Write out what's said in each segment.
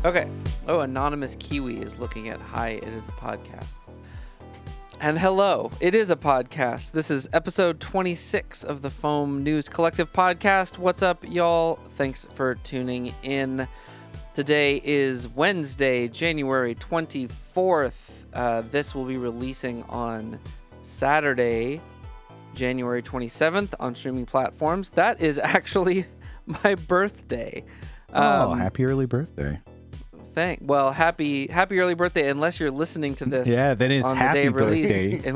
Okay. Oh, Anonymous Kiwi is looking at Hi, it is a podcast. And hello, it is a podcast. This is episode 26 of the Foam News Collective podcast. What's up, y'all? Thanks for tuning in. Today is Wednesday, January 24th. This will be releasing on Saturday, January 27th on streaming platforms. That is actually my birthday. Happy early birthday. Happy early birthday, unless you're listening to this then it's on happy the day of birthday,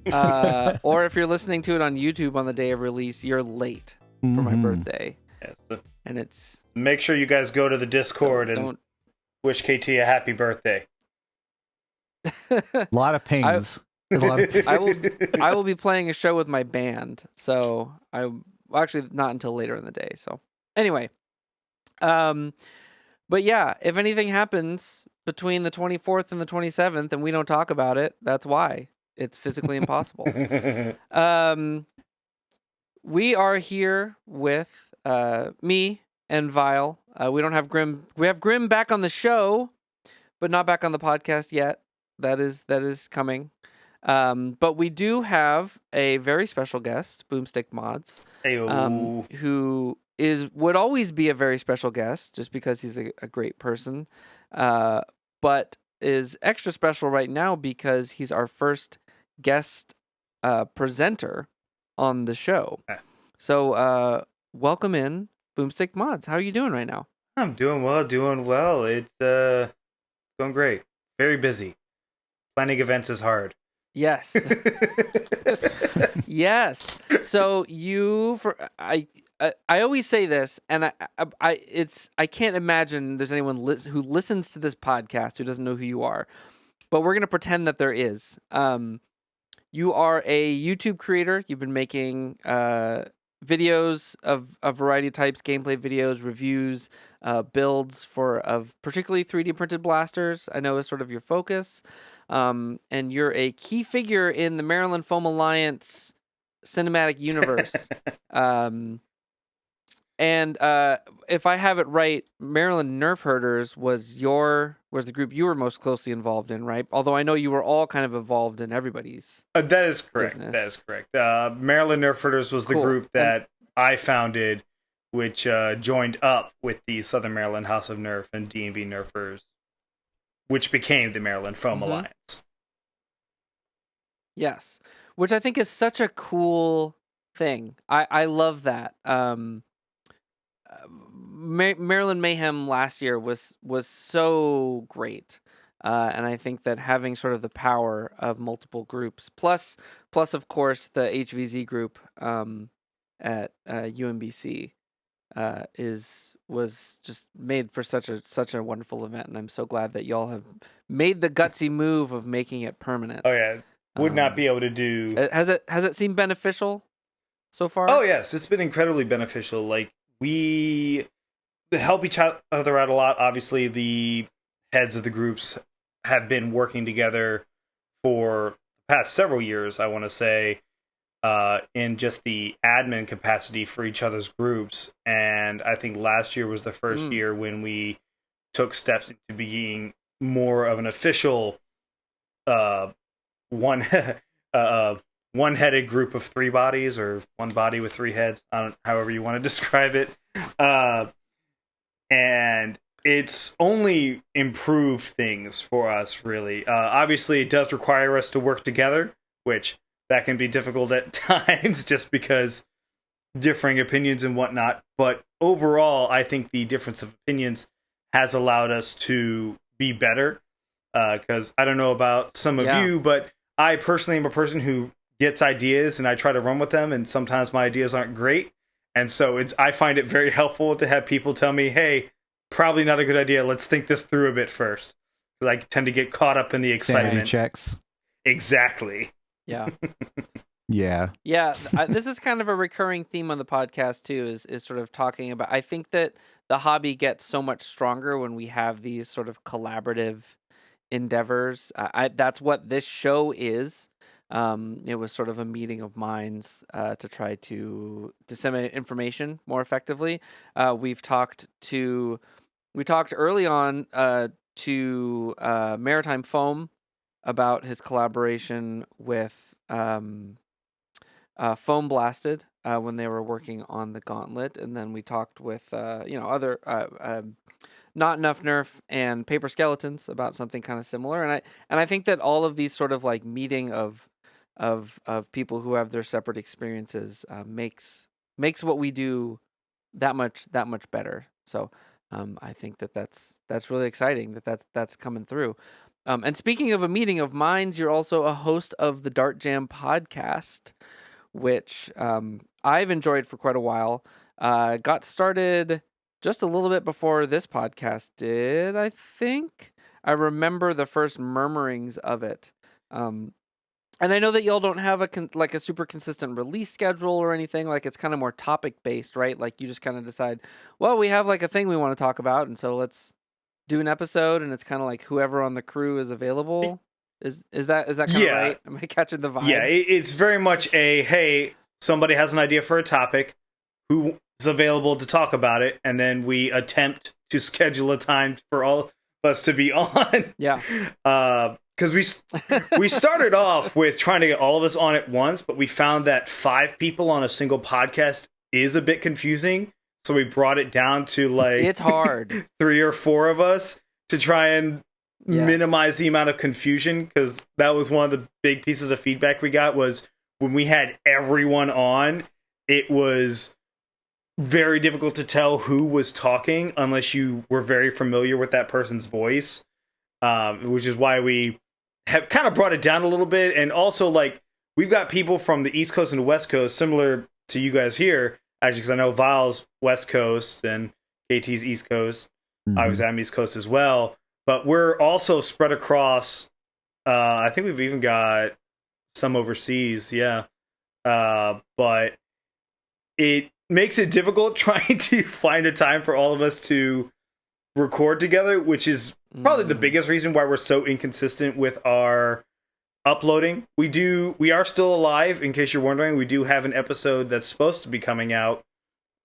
release. Or if you're listening to it on YouTube on the day of release, you're late for my birthday. Yes. And it's... Make sure you guys go to the Discord and wish KT a happy birthday. A lot of pings. I will be playing a show with my band, so actually not until later in the day. So anyway, but yeah, if anything happens between the 24th and the 27th and we don't talk about it, that's why. It's physically impossible. We are here with me and Vile. We don't have Grim. We have Grim back on the show, but not back on the podcast yet. That is coming. But we do have a very special guest, Boomstick Mods, who would always be a very special guest just because he's a great person, but is extra special right now because he's our first guest presenter on the show. So welcome in, Boomstick Mods. How are you doing right now? I'm doing well. It's going great. Very busy. Planning events is hard. Yes. Yes. So I always say this, and I can't imagine there's anyone who listens to this podcast who doesn't know who you are, but we're gonna pretend that there is. You are a YouTube creator. You've been making videos of a variety of types, gameplay videos, reviews, builds of particularly 3D printed blasters. I know is sort of your focus. And you're a key figure in the Maryland Foam Alliance cinematic universe. And if I have it right, Maryland Nerf Herders was the group you were most closely involved in, right? Although I know you were all kind of involved in everybody's. That is correct. Business. That is correct. Maryland Nerf Herders was the group that I founded, which joined up with the Southern Maryland House of Nerf and D&V Nerfers, which became the Maryland Foam Alliance. Yes, which I think is such a cool thing. I love that. Maryland Mayhem last year was so great, and I think that having sort of the power of multiple groups, plus of course the HVZ group at UMBC, was just made for such a wonderful event, and I'm so glad that y'all have made the gutsy move of making it permanent. Oh yeah, would not be able to do. Has it seemed beneficial so far? Oh yes, it's been incredibly beneficial. Like we help each other out a lot. Obviously, the heads of the groups have been working together for the past several years. I want to say. In just the admin capacity for each other's groups. And I think last year was the first year when we took steps into being more of an official one-headed group of three bodies, or one body with three heads, however you want to describe it. And it's only improved things for us, really. Obviously, it does require us to work together, which... that can be difficult at times just because differing opinions and whatnot. But overall, I think the difference of opinions has allowed us to be better. Because I don't know about some of you, but I personally am a person who gets ideas and I try to run with them. And sometimes my ideas aren't great. And so I find it very helpful to have people tell me, hey, probably not a good idea. Let's think this through a bit first. Because I tend to get caught up in the excitement. Sanity checks. Exactly. Yeah. Yeah. This is kind of a recurring theme on the podcast too, is sort of talking about, I think that the hobby gets so much stronger when we have these sort of collaborative endeavors. That's what this show is. It was sort of a meeting of minds to try to disseminate information more effectively. We've talked to we talked early on to Maritime Foam about his collaboration with Foam Blasted when they were working on the Gauntlet, and then we talked with other Not Enough Nerf and Paper Skeletons about something kind of similar, and I think that all of these sort of like meeting of people who have their separate experiences makes what we do that much better. So I think that's really exciting that's coming through. And speaking of a meeting of minds, you're also a host of the Dart Jam podcast, which I've enjoyed for quite a while. Got started just a little bit before this podcast did, I think. I remember the first murmurings of it. And I know that y'all don't have a super consistent release schedule or anything. Like, it's kind of more topic based, right? Like, you just kind of decide, well, we have like a thing we want to talk about, and so let's do an episode. And it's kind of like whoever on the crew is available. Is that kind of right? Am I catching the vibe? Yeah, it's very much a hey, somebody has an idea for a topic, who is available to talk about it, and then we attempt to schedule a time for all of us to be on. Yeah. Because we started off with trying to get all of us on at once, but we found that 5 people on a single podcast is a bit confusing. So we brought it down to like it's hard 3 or 4 of us to try and minimize the amount of confusion. Because that was one of the big pieces of feedback we got, was when we had everyone on, it was very difficult to tell who was talking unless you were very familiar with that person's voice. Which is why we have kind of brought it down a little bit. And also, like, we've got people from the East Coast and the West Coast, similar to you guys here, actually, because I know Vile's West Coast and KT's East Coast. Obviously, I'm East Coast as well. But we're also spread across, I think we've even got some overseas, yeah. But it makes it difficult trying to find a time for all of us to record together, which is probably the biggest reason why we're so inconsistent with our uploading. We are still alive, in case you're wondering. We do have an episode that's supposed to be coming out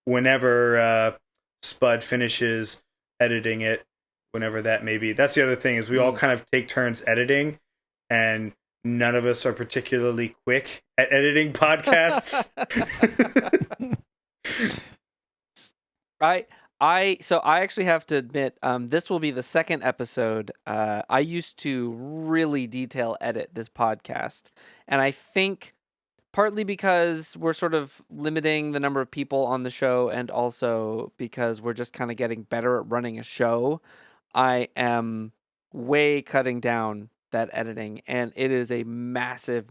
whenever Spud finishes editing it, whenever that may be. That's the other thing, is we all kind of take turns editing, and none of us are particularly quick at editing podcasts. So I actually have to admit, this will be the second episode. I used to really detail edit this podcast, and I think partly because we're sort of limiting the number of people on the show, and also because we're just kind of getting better at running a show, I am way cutting down that editing, and it is a massive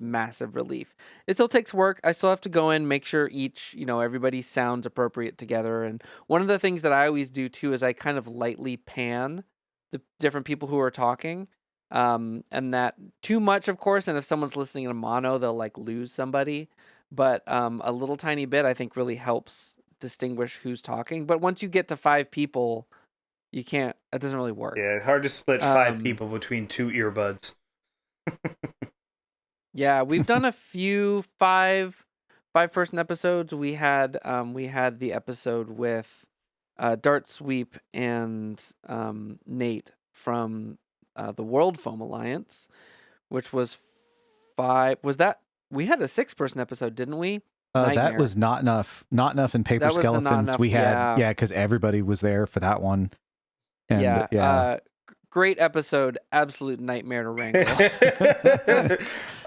relief. It still takes work. I still have to go in, make sure everybody sounds appropriate together. And one of the things that I always do too is I kind of lightly pan the different people who are talking, and that too much, of course, and if someone's listening in a mono, they'll like lose somebody, but a little tiny bit I think really helps distinguish who's talking. But once you get to 5 people, you can't. It doesn't really work. Yeah, hard to split 5 people between 2 earbuds. Yeah, we've done a few 5-person episodes. We had the episode with Dart Sweep and Nate from the World Foam Alliance, which was 5. Was that we had a 6-person episode, didn't we? That was not enough. Not enough in Paper Skeletons. We had because everybody was there for that one. And, great episode. Absolute nightmare to wrangle.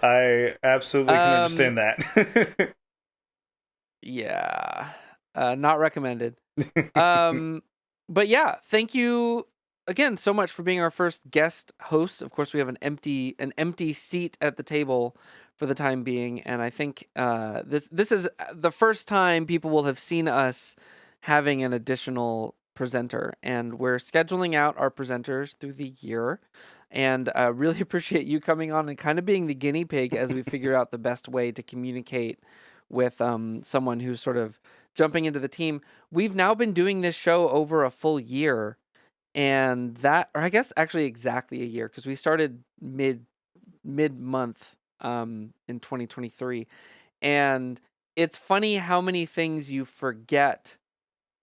I absolutely can understand that. Yeah. Not recommended. But yeah, thank you again so much for being our first guest host. Of course, we have an empty seat at the table for the time being, and I think this is the first time people will have seen us having an additional presenter, and we're scheduling out our presenters through the year, and really appreciate you coming on and kind of being the guinea pig as we figure out the best way to communicate with someone who's sort of jumping into the team. We've now been doing this show over a full year, and or I guess actually exactly a year, because we started mid-month in 2023, and it's funny how many things you forget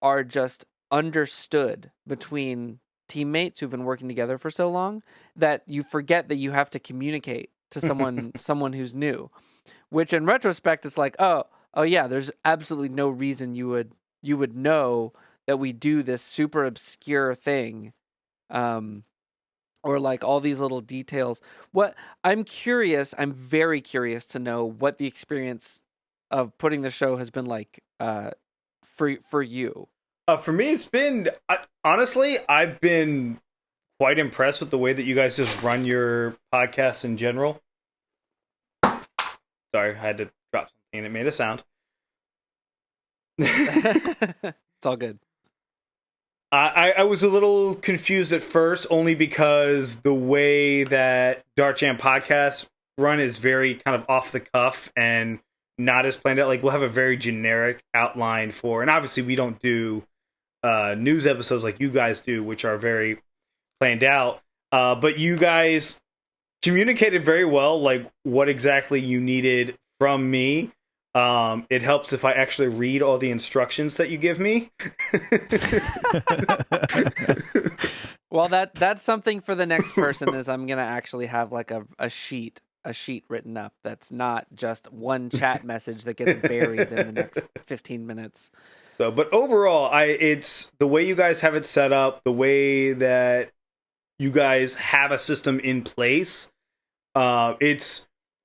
are just understood between teammates who've been working together for so long that you forget that you have to communicate to someone who's new, which in retrospect it's like, oh yeah, there's absolutely no reason you would know that we do this super obscure thing, or like all these little details. What I'm very curious to know what the experience of putting the show has been like for you. For me, it's been honestly, I've been quite impressed with the way that you guys just run your podcasts in general. Sorry, I had to drop something and it made a sound. It's all good. I was a little confused at first, only because the way that Dart Jam podcasts run is very kind of off the cuff and not as planned out. Like, we'll have a very generic outline for, and obviously we don't do news episodes like you guys do, which are very planned out. But you guys communicated very well, like what exactly you needed from me. It helps if I actually read all the instructions that you give me. Well, that's something for the next person, is I'm going to actually have like a sheet written up that's not just one chat message that gets buried in the next 15 minutes. So, but overall, it's the way you guys have it set up, the way that you guys have a system in place.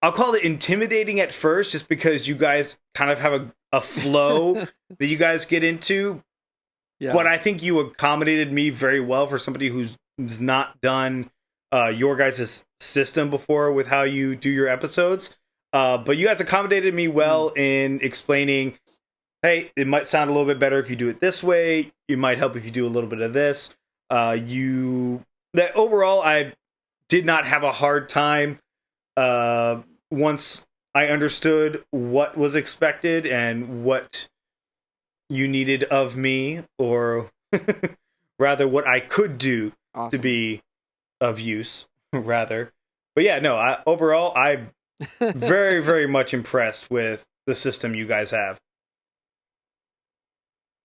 I'll call it intimidating at first, just because you guys kind of have a flow that you guys get into. Yeah. But I think you accommodated me very well for somebody who's not done your guys' system before with how you do your episodes. But you guys accommodated me well in explaining, hey, it might sound a little bit better if you do it this way. It might help if you do a little bit of this. That overall, I did not have a hard time once I understood what was expected and what you needed of me, or rather what I could do to be of use, rather. But yeah, no, overall, I'm very, very much impressed with the system you guys have.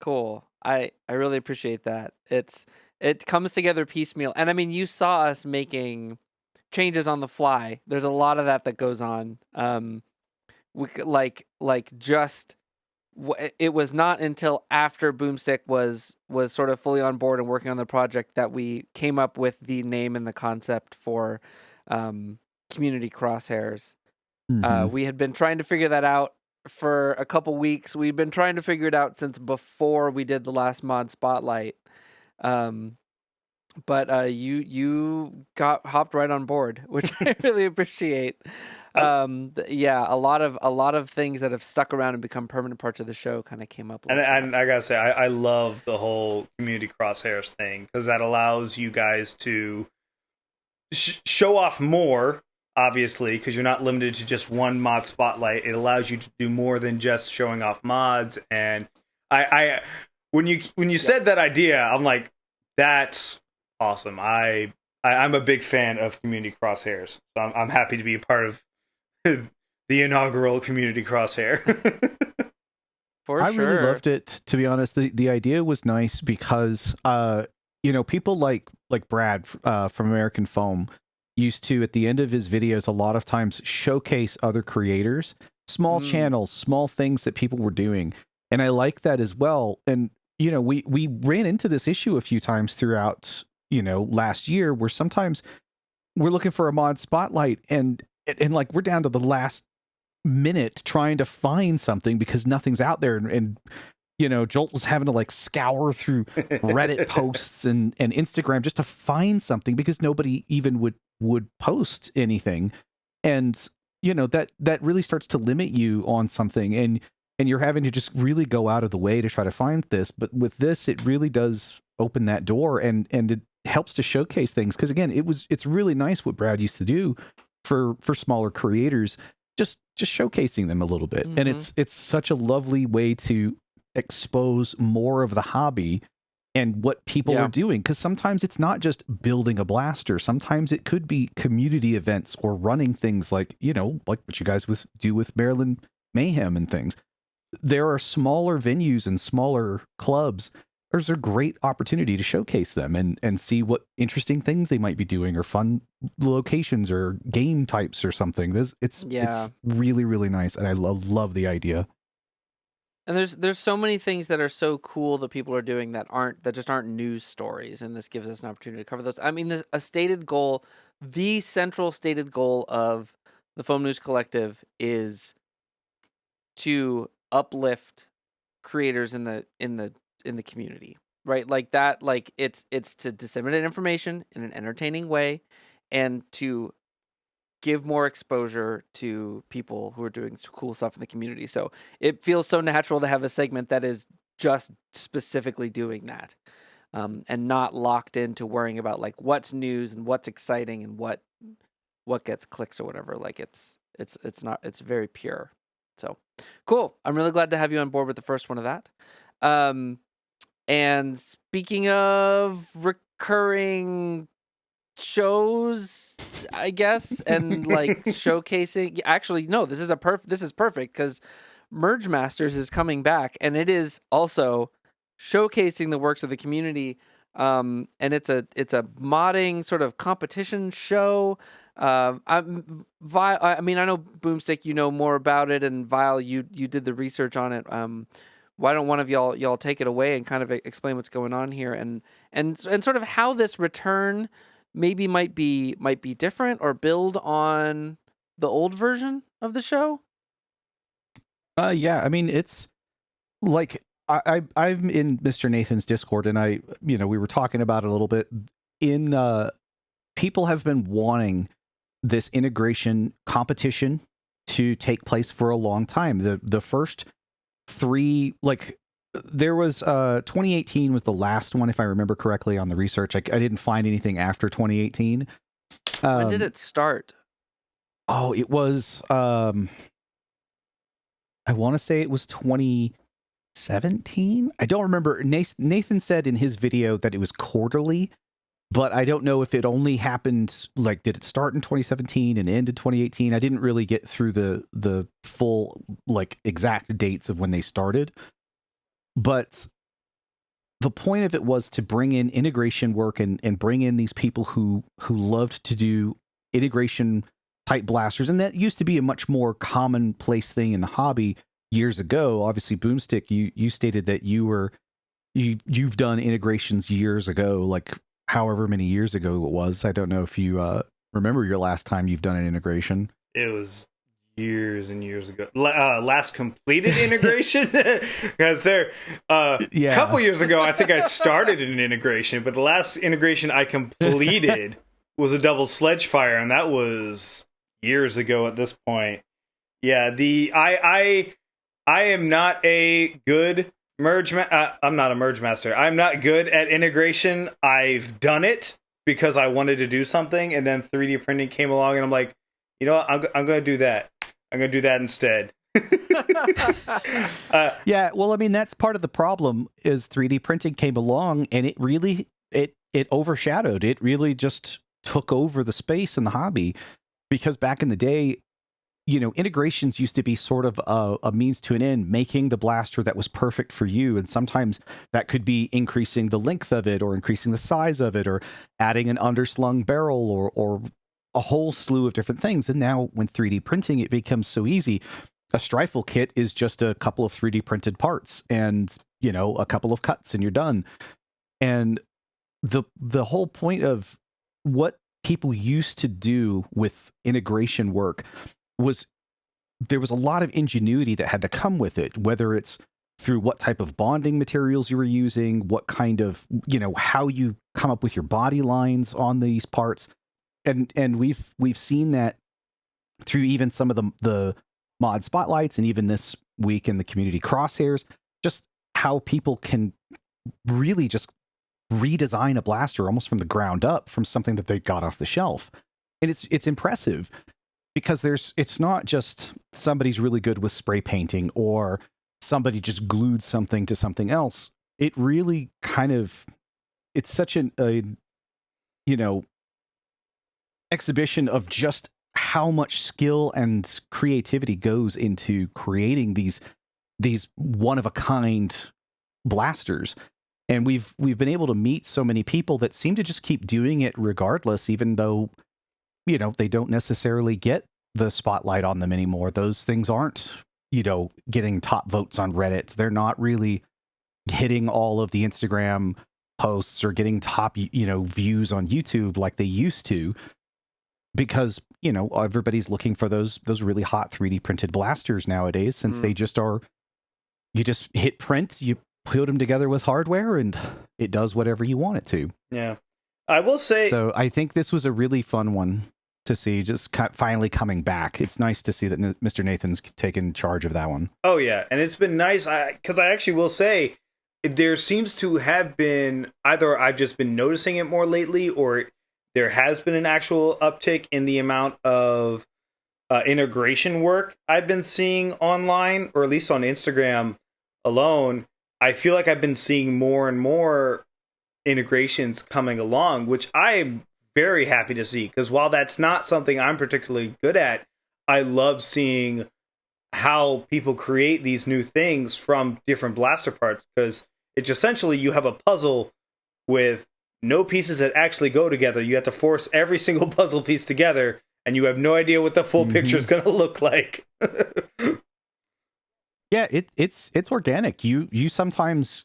Cool. I really appreciate that. It comes together piecemeal. And I mean, you saw us making changes on the fly. There's a lot of that goes on. It was not until after Boomstick was sort of fully on board and working on the project that we came up with the name and the concept for Community Crosshairs. Mm-hmm. We had been trying to figure that out for a couple weeks. We've been trying to figure it out since before we did the last mod spotlight. But you hopped right on board, which I really appreciate. A lot of things that have stuck around and become permanent parts of the show kind of came up. And I gotta say, I love the whole Community Crosshairs thing, because that allows you guys to show off more, obviously, because you're not limited to just one mod spotlight. It allows you to do more than just showing off mods. And when you said that idea, I'm like, that's awesome. I'm a big fan of Community Crosshairs, so I'm happy to be a part of the inaugural Community Crosshair. I really loved it, to be honest. The idea was nice because people like Brad from American Foam used to, at the end of his videos, a lot of times showcase other creators, small channels, small things that people were doing, and I like that as well. And we ran into this issue a few times throughout last year, where sometimes we're looking for a mod spotlight and like we're down to the last minute trying to find something because nothing's out there, and Jolt was having to like scour through Reddit posts and Instagram just to find something, because nobody even would post anything. And that really starts to limit you on something, and you're having to just really go out of the way to try to find this. But with this, it really does open that door, and it helps to showcase things, because again, it's really nice what Brad used to do for smaller creators, just showcasing them a little bit. Mm-hmm. And it's such a lovely way to expose more of the hobby and what people are doing, because sometimes it's not just building a blaster. Sometimes it could be community events or running things like like what you guys do with Maryland Mayhem and things. There are smaller venues and smaller clubs, there's a great opportunity to showcase them and see what interesting things they might be doing, or fun locations or game types or something. It's really, really nice, and I love the idea. And there's so many things that are so cool that people are doing that just aren't news stories, and this gives us an opportunity to cover those. I mean, a stated goal, the central stated goal of the Foam News Collective is to uplift creators in the community, right? Like that, like it's to disseminate information in an entertaining way, and to give more exposure to people who are doing cool stuff in the community. So it feels so natural to have a segment that is just specifically doing that, and not locked into worrying about like what's news and what's exciting and what gets clicks or whatever. Like it's very pure. So cool. I'm really glad to have you on board with the first one of that. And speaking of recurring shows, I guess, and like showcasing, actually, no, this is perfect because Merge Masters is coming back, and it is also showcasing the works of the community. And it's a modding sort of competition show. I mean, I know Boomstick, you know more about it, and Vile, you did the research on it. Why don't one of y'all take it away and kind of explain what's going on here, and sort of how this return maybe might be different or build on the old version of the show? Yeah, I mean, it's like I'm in Mr. Nathan's Discord, and we were talking about it a little bit. People have been wanting this integration competition to take place for a long time. The first 3, like, there was 2018 was the last one, if I remember correctly on the research. I didn't find anything after 2018. When did it start? Oh, it was I want to say it was 2017. I don't remember. Nathan said in his video that it was quarterly, but I don't know if it only happened, like, did it start in 2017 and end in 2018? I didn't really get through the full, like, exact dates of when they started. But the point of it was to bring in integration work and bring in these people who loved to do integration type blasters. And that used to be a much more commonplace thing in the hobby years ago. Obviously, Boomstick, you stated that you've done integrations years ago, like however many years ago it was. I don't know if you remember your last time you've done an integration. It was years and years ago. Last completed integration, because a couple years ago I think I started an integration, but the last integration I completed was a double Sledgefire, and that was years ago at this point. Yeah, I am not a good I'm not a merge master. I'm not good at integration. I've done it because I wanted to do something, and then 3D printing came along, and I'm like, you know what? I'm going to do that. I'm going to do that instead. Yeah, well, I mean, that's part of the problem is 3D printing came along, and it really it overshadowed. It really just took over the space in the hobby, because back in the day, integrations used to be sort of a means to an end, making the blaster that was perfect for you. And sometimes that could be increasing the length of it, or increasing the size of it, or adding an underslung barrel, or a whole slew of different things. And now when 3D printing, it becomes so easy. A Strifle kit is just a couple of 3D printed parts and, a couple of cuts, and you're done. And the whole point of what people used to do with integration work was there was a lot of ingenuity that had to come with it, whether it's through what type of bonding materials you were using, what kind of, how you come up with your body lines on these parts. And we've seen that through even some of the mod spotlights, and even this week in the community Crosshairs, just how people can really just redesign a blaster almost from the ground up from something that they got off the shelf. And it's impressive, because it's not just somebody's really good with spray painting, or somebody just glued something to something else. It really it's such a exhibition of just how much skill and creativity goes into creating these one of a kind blasters. And we've been able to meet so many people that seem to just keep doing it regardless, even though, you know, they don't necessarily get the spotlight on them anymore. Those things aren't, you know, getting top votes on Reddit. They're not really hitting all of the Instagram posts or getting top, you know, views on YouTube like they used to, because, you know, everybody's looking for those really hot 3D printed blasters nowadays, since they just are, you just hit print, you put them together with hardware, and it does whatever you want it to. Yeah. I will say... So I think this was a really fun one to see, just finally coming back. It's nice to see that Mr. Nathan's taken charge of that one. Oh, yeah. And it's been nice, because I actually will say, there seems to have been, either I've just been noticing it more lately, or there has been an actual uptick in the amount of integration work I've been seeing online, or at least on Instagram alone. I feel like I've been seeing more and more integrations coming along, which I'm very happy to see, because while that's not something I'm particularly good at, I love seeing how people create these new things from different blaster parts, because it's essentially you have a puzzle with no pieces that actually go together. You have to force every single puzzle piece together, and you have no idea what the full picture is going to look like. Yeah, it's organic. You sometimes,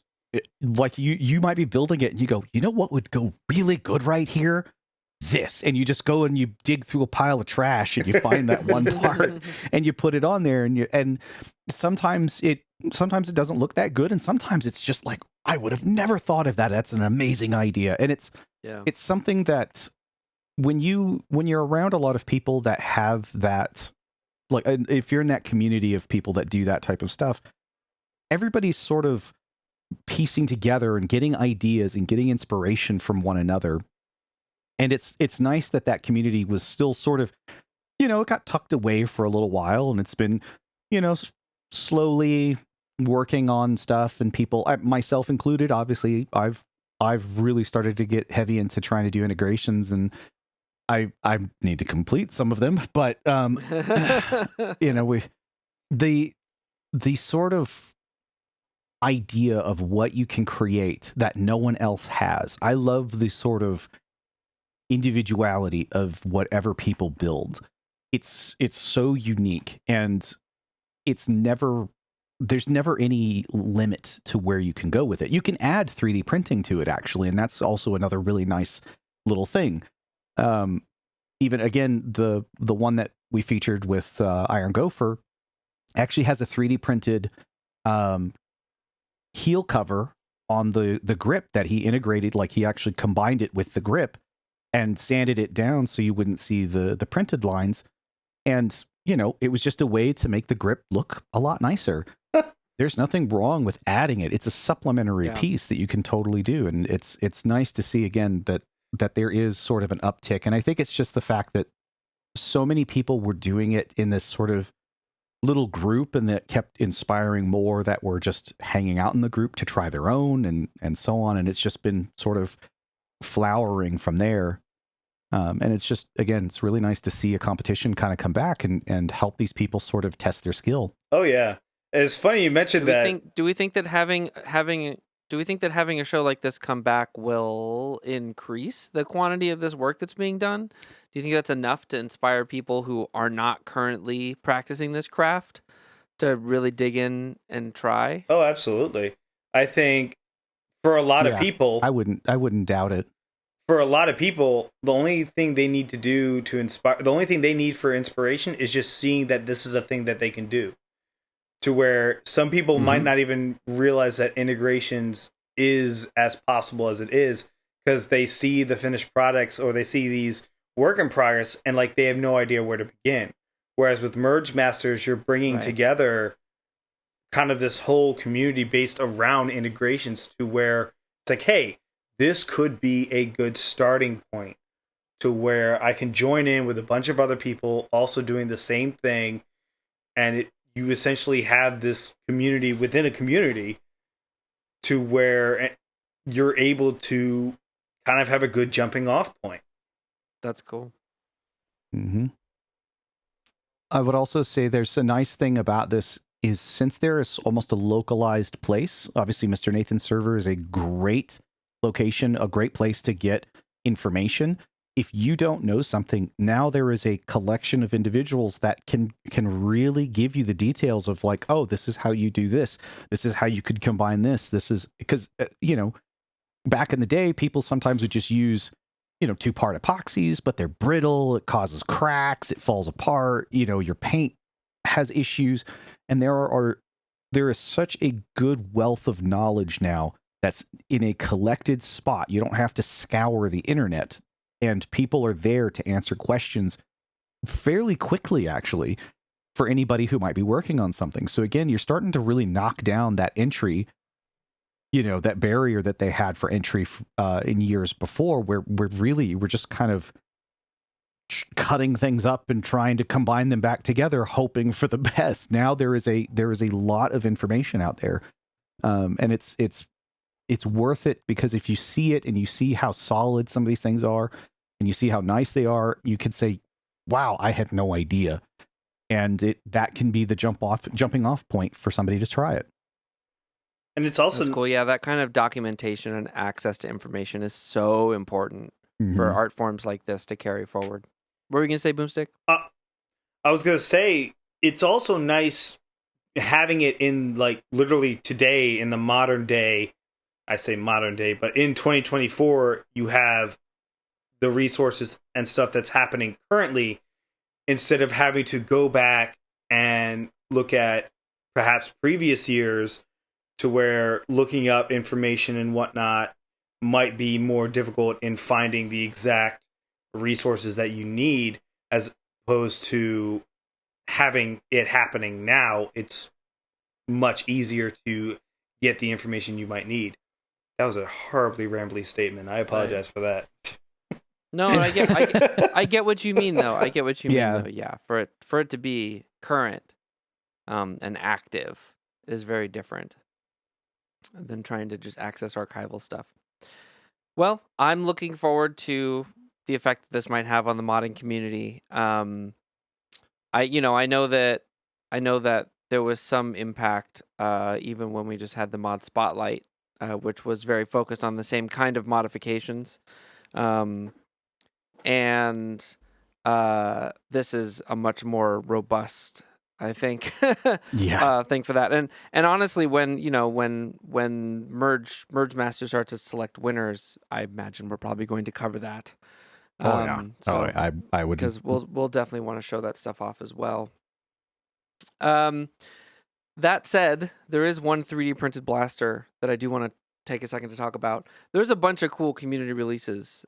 like, you might be building it and you go, you know what would go really good right here? This. And you just go and you dig through a pile of trash and you find that one part and you put it on there, and sometimes it doesn't look that good, and sometimes it's just like, I would have never thought of that. That's an amazing idea. And it's something that when you're around a lot of people that have that, like, if you're in that community of people that do that type of stuff, everybody's sort of piecing together and getting ideas and getting inspiration from one another. And it's nice that community was still sort of, you know, it got tucked away for a little while, and it's been, you know, slowly working on stuff, and people, myself included, obviously, I've really started to get heavy into trying to do integrations, and I need to complete some of them, but you know, the sort of idea of what you can create that no one else has. I love the sort of individuality of whatever people build. It's so unique, and there's never any limit to where you can go with it. You can add 3D printing to it, actually, and that's also another really nice little thing. Even again, the one that we featured with Iron Gopher actually has a 3D printed heel cover on the grip that he integrated. Like, he actually combined it with the grip and sanded it down so you wouldn't see the printed lines. And, you know, it was just a way to make the grip look a lot nicer. There's nothing wrong with adding it. It's a supplementary piece that you can totally do. And it's nice to see, again, that there is sort of an uptick. And I think it's just the fact that so many people were doing it in this sort of little group, and that kept inspiring more that were just hanging out in the group to try their own and so on. And it's just been sort of flowering from there. And it's just, again, it's really nice to see a competition kind of come back and help these people sort of test their skill. Oh, yeah. It's funny you mentioned that. Do we think that having a show like this come back will increase the quantity of this work that's being done? Do you think that's enough to inspire people who are not currently practicing this craft to really dig in and try? Oh, absolutely. I think for a lot of people, I wouldn't doubt it. For a lot of people, the only thing they need to do to inspire, the only thing they need for inspiration is just seeing that this is a thing that they can do. To where some people might not even realize that integrations is as possible as it is, because they see the finished products or they see these work in progress and like they have no idea where to begin. Whereas with Merge Masters, you're bringing together kind of this whole community based around integrations, to where it's like, hey, this could be a good starting point to where I can join in with a bunch of other people also doing the same thing, and you essentially have this community within a community, to where you're able to kind of have a good jumping off point. That's cool. I would also say there's a nice thing about this is since there is almost a localized place, obviously Mr. Nathan's server is a great location, a great place to get information. If you don't know something, now there is a collection of individuals that can really give you the details of like, oh, this is how you do this. This is how you could combine this. This is because, back in the day, people sometimes would just use, 2-part epoxies, but they're brittle. It causes cracks. It falls apart. Your paint has issues. And there is such a good wealth of knowledge now that's in a collected spot. You don't have to scour the internet. And people are there to answer questions fairly quickly, actually, for anybody who might be working on something. So again, you're starting to really knock down that entry, that barrier that they had for entry in years before, where we're just kind of cutting things up and trying to combine them back together, hoping for the best. Now there is a lot of information out there, and it's worth it, because if you see it and you see how solid some of these things are, and you see how nice they are, you can say, wow, I had no idea. And that can be the jumping off point for somebody to try it. And it's also That's cool. Yeah, that kind of documentation and access to information is so important for art forms like this to carry forward. What were you going to say, Boomstick? I was going to say, it's also nice having it in, like, literally today, in the modern day. I say modern day, but in 2024, you have the resources and stuff that's happening currently, instead of having to go back and look at perhaps previous years, to where looking up information and whatnot might be more difficult in finding the exact resources that you need, as opposed to having it happening now. It's much easier to get the information you might need. That was a horribly rambly statement. I apologize for that. No, I get what you mean, though. I get what you mean, though. Yeah, for it to be current, and active is very different than trying to just access archival stuff. Well, I'm looking forward to the effect that this might have on the modding community. I know that there was some impact, even when we just had the mod spotlight, which was very focused on the same kind of modifications. And this is a much more robust, I think, thing for that. And honestly, when Merge Master starts to select winners, I imagine we're probably going to cover that. I would, because we'll definitely want to show that stuff off as well. That said, there is one 3D printed blaster that I do want to take a second to talk about. There's a bunch of cool community releases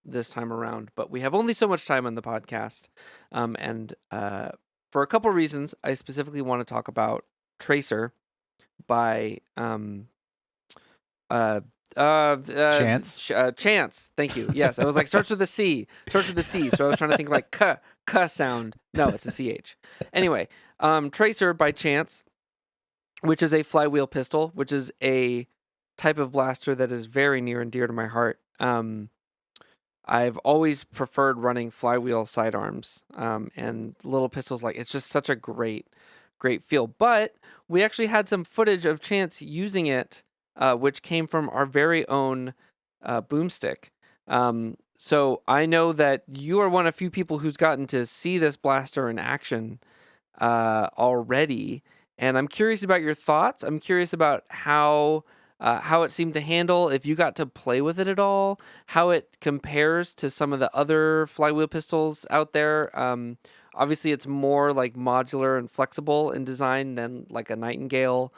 this time around, but we have only so much time on the podcast. And for a couple reasons, I specifically want to talk about Traceur by Chance. Chance. Thank you. Yes, I was like, starts with a C. Starts with a C. So I was trying to think like k sound. No, it's a CH. Anyway, Traceur by Chance, which is a flywheel pistol, which is a type of blaster that is very near and dear to my heart. I've always preferred running flywheel sidearms, and little pistols. Like, it's just such a great feel. But we actually had some footage of Chance using it, which came from our very own Boomstick. So I know that you are one of few people who's gotten to see this blaster in action already, and I'm curious about your thoughts. I'm curious about how it seemed to handle, if you got to play with it at all, how it compares to some of the other flywheel pistols out there. Obviously, it's more like modular and flexible in design than like a Nightingale.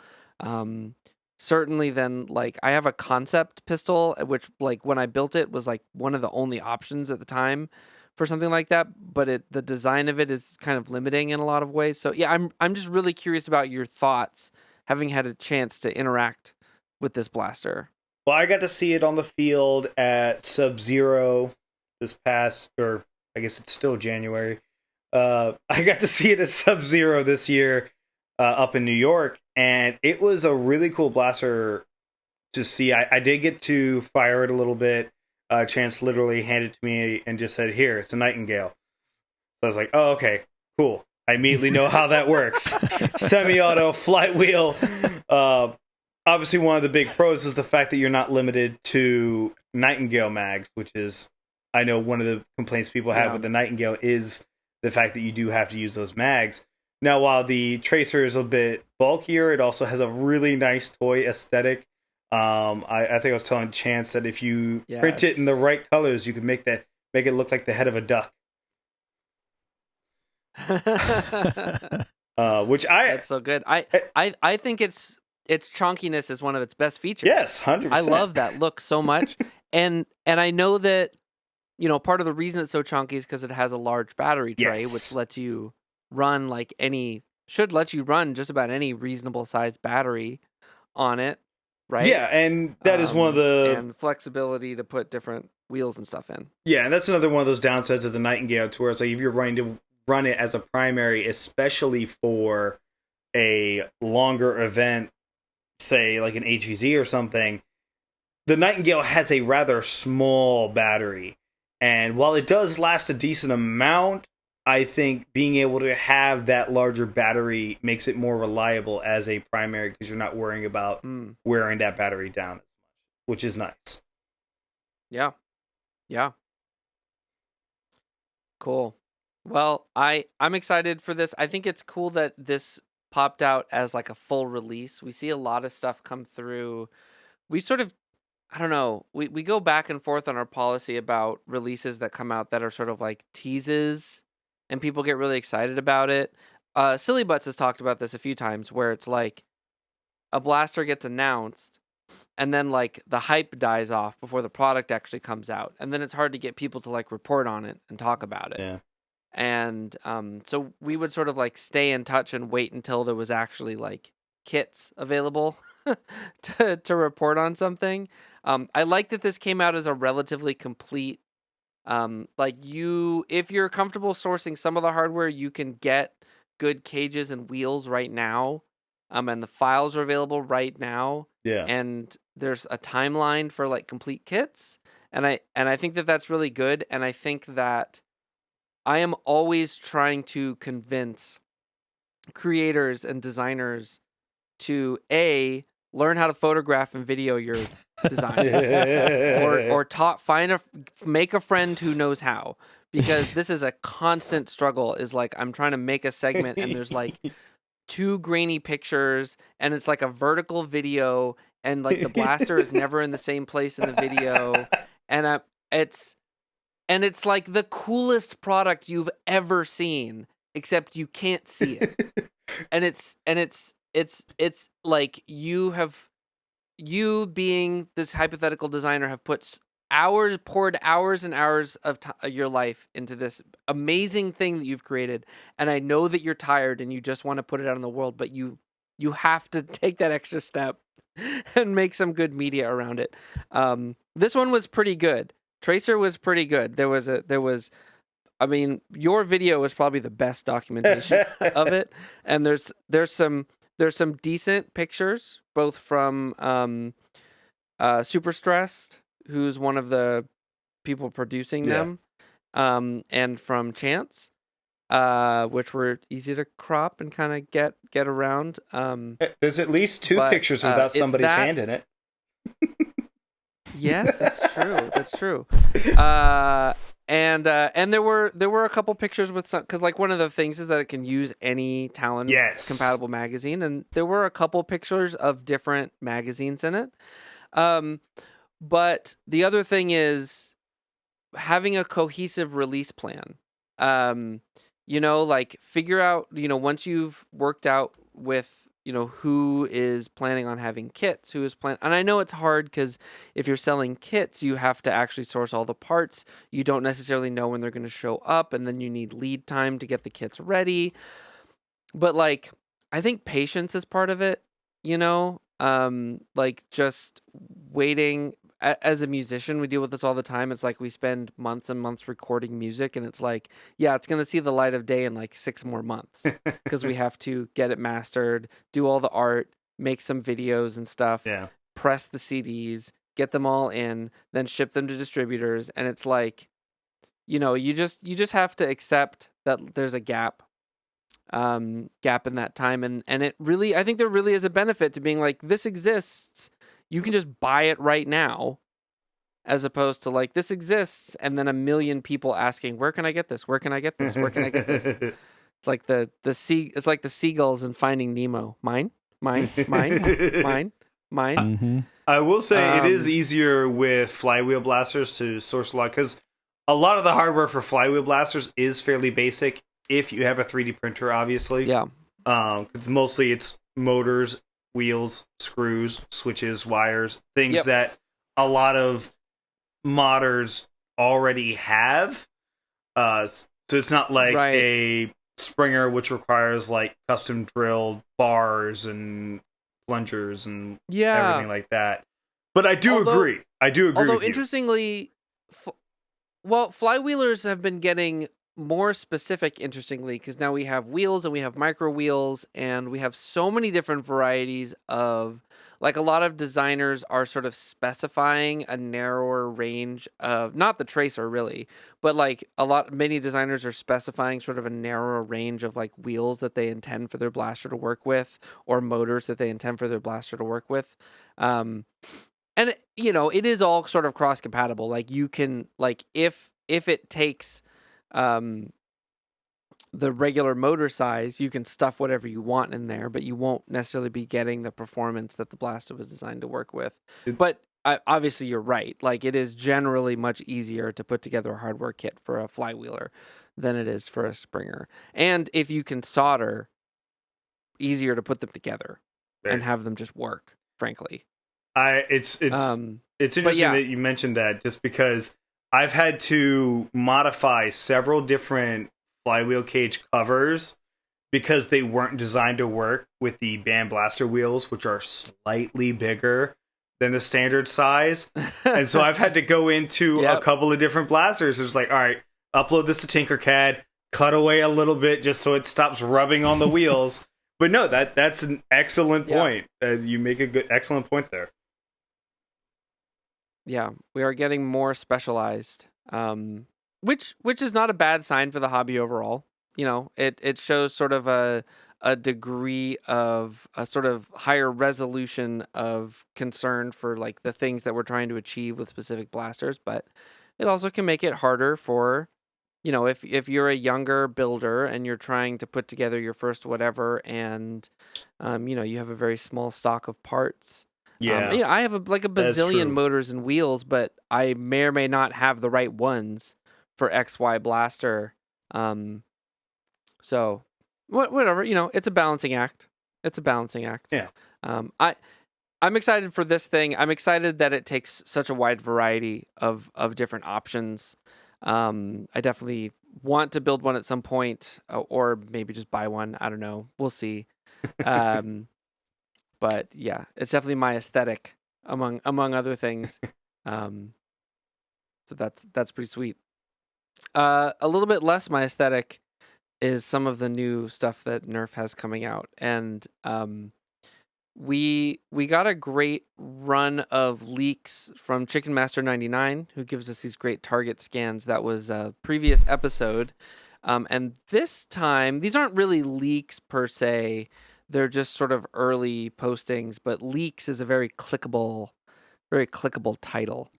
Certainly then, like, I have a concept pistol, which, like, when I built it was like one of the only options at the time for something like that, but the design of it is kind of limiting in a lot of ways. So yeah, I'm just really curious about your thoughts, having had a chance to interact with this blaster. Well, I got to see it on the field at Sub-Zero this past, or I guess it's still January. I got to see it at Sub-Zero this year up in New York, and it was a really cool blaster to see. I did get to fire it a little bit. Chance literally handed it to me and just said, "Here, it's a Nightingale." So I was like, "Oh, okay, cool. I immediately know how that works. Semi-auto, flight wheel. Obviously, one of the big pros is the fact that you're not limited to Nightingale mags, which is, I know, one of the complaints people have with the Nightingale is the fact that you do have to use those mags. Now, while the Traceur is a bit bulkier, it also has a really nice toy aesthetic. I think I was telling Chance that if you print it in the right colors, you could make it look like the head of a duck. That's so good. I think its chunkiness is one of its best features. Yes, 100%. I love that look so much, and I know that part of the reason it's so chunky is because it has a large battery tray, which lets you run should let you run just about any reasonable sized battery on it, right? Yeah, and that is one of the and flexibility to put different wheels and stuff in. Yeah, and that's another one of those downsides of the Nightingale, to where it's like if you're running to run it as a primary, especially for a longer event, say like an HVZ or something, the Nightingale has a rather small battery. And while it does last a decent amount, I think being able to have that larger battery makes it more reliable as a primary, because you're not worrying about wearing that battery down as much, which is nice. Yeah. Cool. Well, I'm excited for this. I think it's cool that this popped out as like a full release. We see a lot of stuff come through. We sort of, I don't know, we go back and forth on our policy about releases that come out that are sort of like teases, and people get really excited about it. Silly Butts has talked about this a few times, where it's like a blaster gets announced, and then like the hype dies off before the product actually comes out, and then it's hard to get people to like report on it and talk about it. Yeah. And so we would sort of like stay in touch and wait until there was actually like kits available to report on something. I like that this came out as a relatively complete, if you're comfortable sourcing some of the hardware, you can get good cages and wheels right now. And the files are available right now. Yeah. And there's a timeline for like complete kits. And I think that that's really good. And I think that I am always trying to convince creators and designers to learn how to photograph and video your design, or make a friend who knows how, because this is a constant struggle. Is like I'm trying to make a segment and there's like 2 grainy pictures and it's like a vertical video and like the blaster is never in the same place in the video, and it's like the coolest product you've ever seen, except you can't see it. and it's like you being this hypothetical designer have poured hours and hours of your life into this amazing thing that you've created, and I know that you're tired and you just want to put it out in the world, but you have to take that extra step and make some good media around it. This one was pretty good. Traceur was pretty good. Your video was probably the best documentation of it, and there's some decent pictures, both from Super Stressed, who's one of the people producing them, and from Chance, which were easy to crop and kind of get around. There's at least 2 pictures without somebody's hand in it. Yes, that's true. That's true. And there were a couple pictures with some, because like one of the things is that it can use any Talon compatible magazine, and there were a couple pictures of different magazines in it. But the other thing is having a cohesive release plan. Like figure out, once you've worked out with, who is planning on having kits, and I know it's hard because if you're selling kits, you have to actually source all the parts. You don't necessarily know when they're going to show up, and then you need lead time to get the kits ready. But like, I think patience is part of it, like just waiting. As a musician, we deal with this all the time. It's like we spend months and months recording music, and it's like, it's going to see the light of day in like 6 more months because we have to get it mastered, do all the art, make some videos and stuff, press the CDs, get them all in, then ship them to distributors. And it's like, you just have to accept that there's a gap. gap in that time, and it really, I think there really is a benefit to being like, this exists, you can just buy it right now, as opposed to like, this exists and then a million people asking, where can I get this, where can I get this, where can I get this. It's like it's like the seagulls in Finding Nemo. Mine. Mm-hmm. I will say it is easier with flywheel blasters to source a lot, because a lot of the hardware for flywheel blasters is fairly basic if you have a 3D printer, obviously. Yeah. Because mostly it's motors, wheels, screws, switches, wires, things that a lot of modders already have. So it's not like a Springer, which requires like custom drilled bars and plungers and everything like that. But I do agree. Although interestingly, flywheelers have been getting more specific, interestingly, because now we have wheels and we have micro wheels and we have so many different varieties of, like, a lot of designers are sort of specifying a narrower range of, not the Traceur really, but like many designers are specifying sort of a narrower range of like wheels that they intend for their blaster to work with, or motors that they intend for their blaster to work with. And you know, it is all sort of cross compatible. Like, you can, like, if it takes the regular motor size, you can stuff whatever you want in there, but you won't necessarily be getting the performance that the blaster was designed to work with. But obviously you're right. Like, it is generally much easier to put together a hardware kit for a flywheeler than it is for a Springer. And if you can solder, easier to put them together and have them just work, frankly. It's interesting that you mentioned that, just because I've had to modify several different flywheel cage covers because they weren't designed to work with the band blaster wheels, which are slightly bigger than the standard size. And so I've had to go into a couple of different blasters. It's like, all right, upload this to Tinkercad, cut away a little bit just so it stops rubbing on the wheels. But no, that's an excellent point. You make a excellent point there. Yeah, we are getting more specialized, which is not a bad sign for the hobby overall. You know, it shows sort of a degree of a sort of higher resolution of concern for like the things that we're trying to achieve with specific blasters, but it also can make it harder for, you know, if you're a younger builder and you're trying to put together your first whatever, and you know, you have a very small stock of parts. Yeah, you know, I have a bazillion motors and wheels, but I may or may not have the right ones for XY blaster. So whatever, you know, it's a balancing act. Yeah. I'm excited for this thing. I'm excited that it takes such a wide variety of different options. I definitely want to build one at some point, or maybe just buy one. I don't know. We'll see. But yeah, it's definitely my aesthetic among other things. So that's pretty sweet. A little bit less my aesthetic is some of the new stuff that Nerf has coming out, and we got a great run of leaks from Chicken Master 99, who gives us these great target scans. That was a previous episode, and this time these aren't really leaks per se. They're just sort of early postings, but leaks is a very clickable title.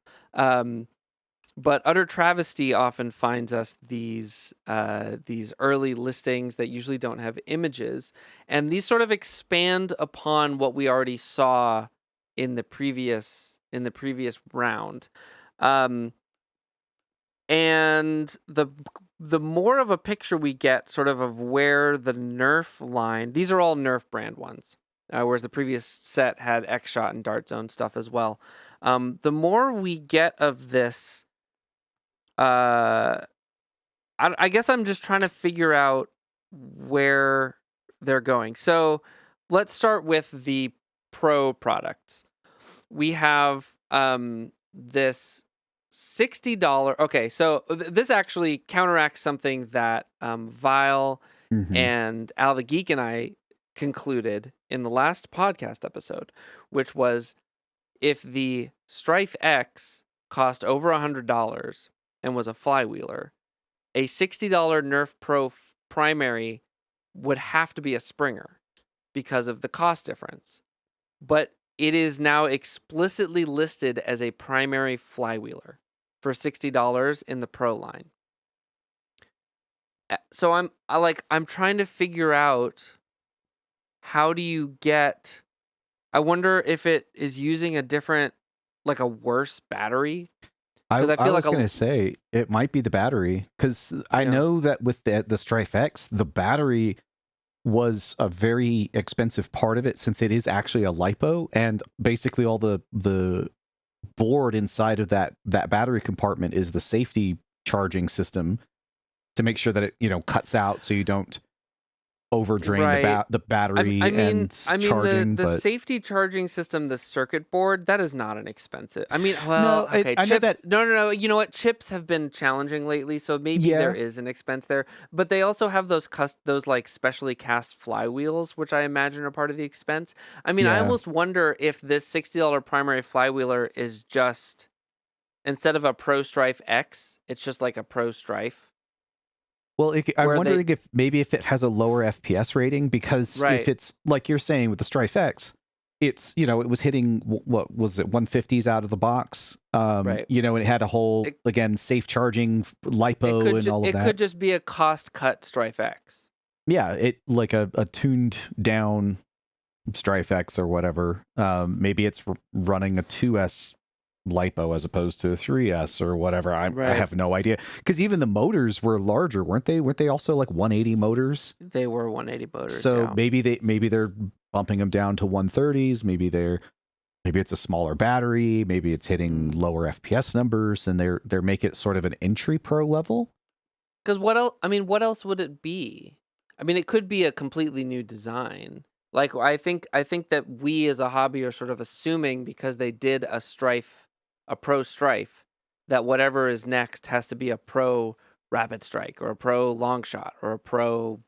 But Utter Travesty often finds us these early listings that usually don't have images, and these sort of expand upon what we already saw in the previous round. And the more of a picture we get sort of where the Nerf line, these are all Nerf brand ones, whereas the previous set had X-Shot and Dart Zone stuff as well. The more we get of this, I guess I'm just trying to figure out where they're going. So let's start with the Pro products. We have this $60. Okay, so this actually counteracts something that Vile and Al the Geek and I concluded in the last podcast episode, which was if the Strife X cost over $100 and was a flywheeler, a $60 Nerf Pro primary would have to be a Springer because of the cost difference. But it is now explicitly listed as a primary flywheeler for $60 in the Pro line. So I'm trying to figure out, how do you get, I wonder if it is using a different, like a worse battery. I was going to say it might be the battery, because I know that with the Strife X, the battery was a very expensive part of it, since it is actually a LiPo, and basically all the board inside of that battery compartment is the safety charging system to make sure that it cuts out so you don't overdrain the battery and charging. The safety charging system, the circuit board, that is not an expensive. I know that. No. You know what? Chips have been challenging lately, so maybe there is an expense there. But they also have those like specially cast flywheels, which I imagine are part of the expense. I almost wonder if this $60 primary flywheeler is just, instead of a Pro Strife X, it's just like a Pro Strife. Well, I'm wondering if it has a lower FPS rating, because if it's like you're saying with the Strife X, it's, it was hitting, what was it, 150s out of the box, and it had a whole, again, safe charging LiPo and all of that. It could just be a cost cut Strife X. Yeah, it like a tuned down Strife X or whatever. Maybe it's running a 2S LiPo as opposed to a 3S or whatever. I have no idea, because even the motors were larger, weren't they? Weren't they also like 180 motors? They were 180 motors. So maybe they're bumping them down to 130s. Maybe it's a smaller battery. Maybe it's hitting lower FPS numbers, and they're making it sort of an entry pro level. Because what else would it be? It could be a completely new design. Like I think that we as a hobby are sort of assuming, because they did a Pro Strife, that whatever is next has to be a Pro Rapid Strike or a Pro Long Shot or a Pro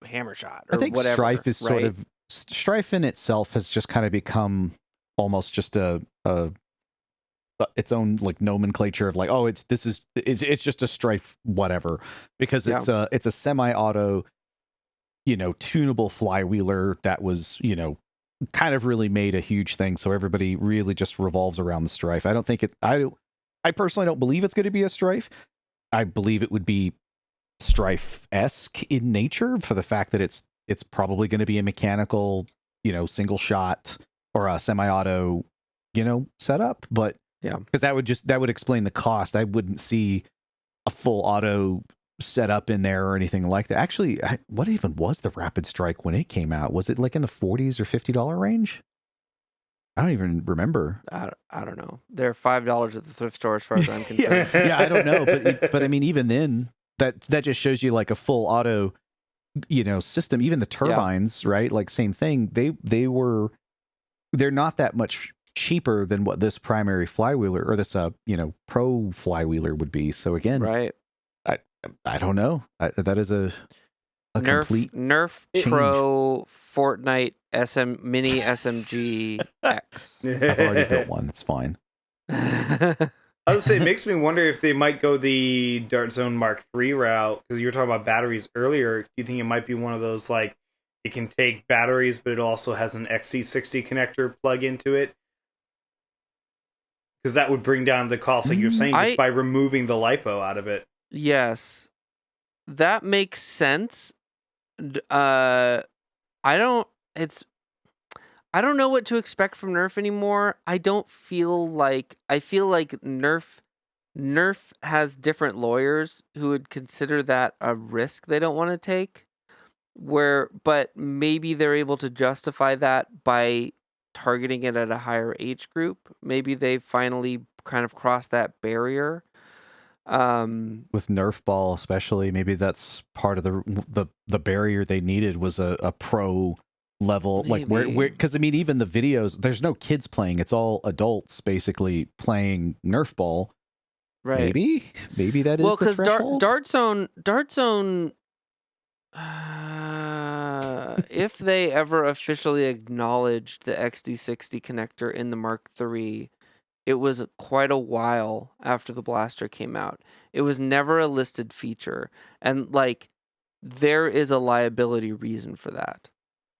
Hammer Shot or I think whatever. Strife is sort of, Strife in itself has just kind of become almost just its own like nomenclature of like, oh, it's just a Strife whatever, because it's a semi-auto, tunable flywheeler that was, kind of really made a huge thing. So everybody really just revolves around the Strife. I don't think I personally don't believe it's going to be a Strife. I believe it would be Strife-esque in nature, for the fact that it's probably going to be a mechanical, single shot or a semi-auto, setup. But because that would explain the cost. I wouldn't see a full auto setup in there or anything like that. Actually, what even was the Rapid Strike when it came out? Was it like in the $40s or $50 range? I don't even remember. I don't know. They're $5 at the thrift store as far as I'm concerned. Yeah, I don't know, but even then, that just shows you like a full auto, system. Even the turbines, right? Like same thing. They're not that much cheaper than what this primary flywheeler or this pro flywheeler would be. So again, right. I don't know. That is a complete Nerf change. Pro Fortnite Mini SMG X. I've already built one. It's fine. I would say it makes me wonder if they might go the Dart Zone Mark III route, because you were talking about batteries earlier. Do you think it might be one of those, like, it can take batteries, but it also has an XC60 connector plug into it? Because that would bring down the cost, like you're saying, just by removing the LiPo out of it. Yes, that makes sense. I don't know what to expect from Nerf anymore. I feel like Nerf has different lawyers who would consider that a risk they don't want to take. But maybe they're able to justify that by targeting it at a higher age group. Maybe they finally kind of crossed that barrier. With Nerf ball especially, maybe that's part of the barrier they needed, was a pro level. Maybe. Like where because even the videos, there's no kids playing, it's all adults basically playing Nerf ball. Right. Maybe that is the threshold. Dart Zone if they ever officially acknowledged the XD60 connector in the Mark III, it was quite a while after the blaster came out. It was never a listed feature. And like there is a liability reason for that.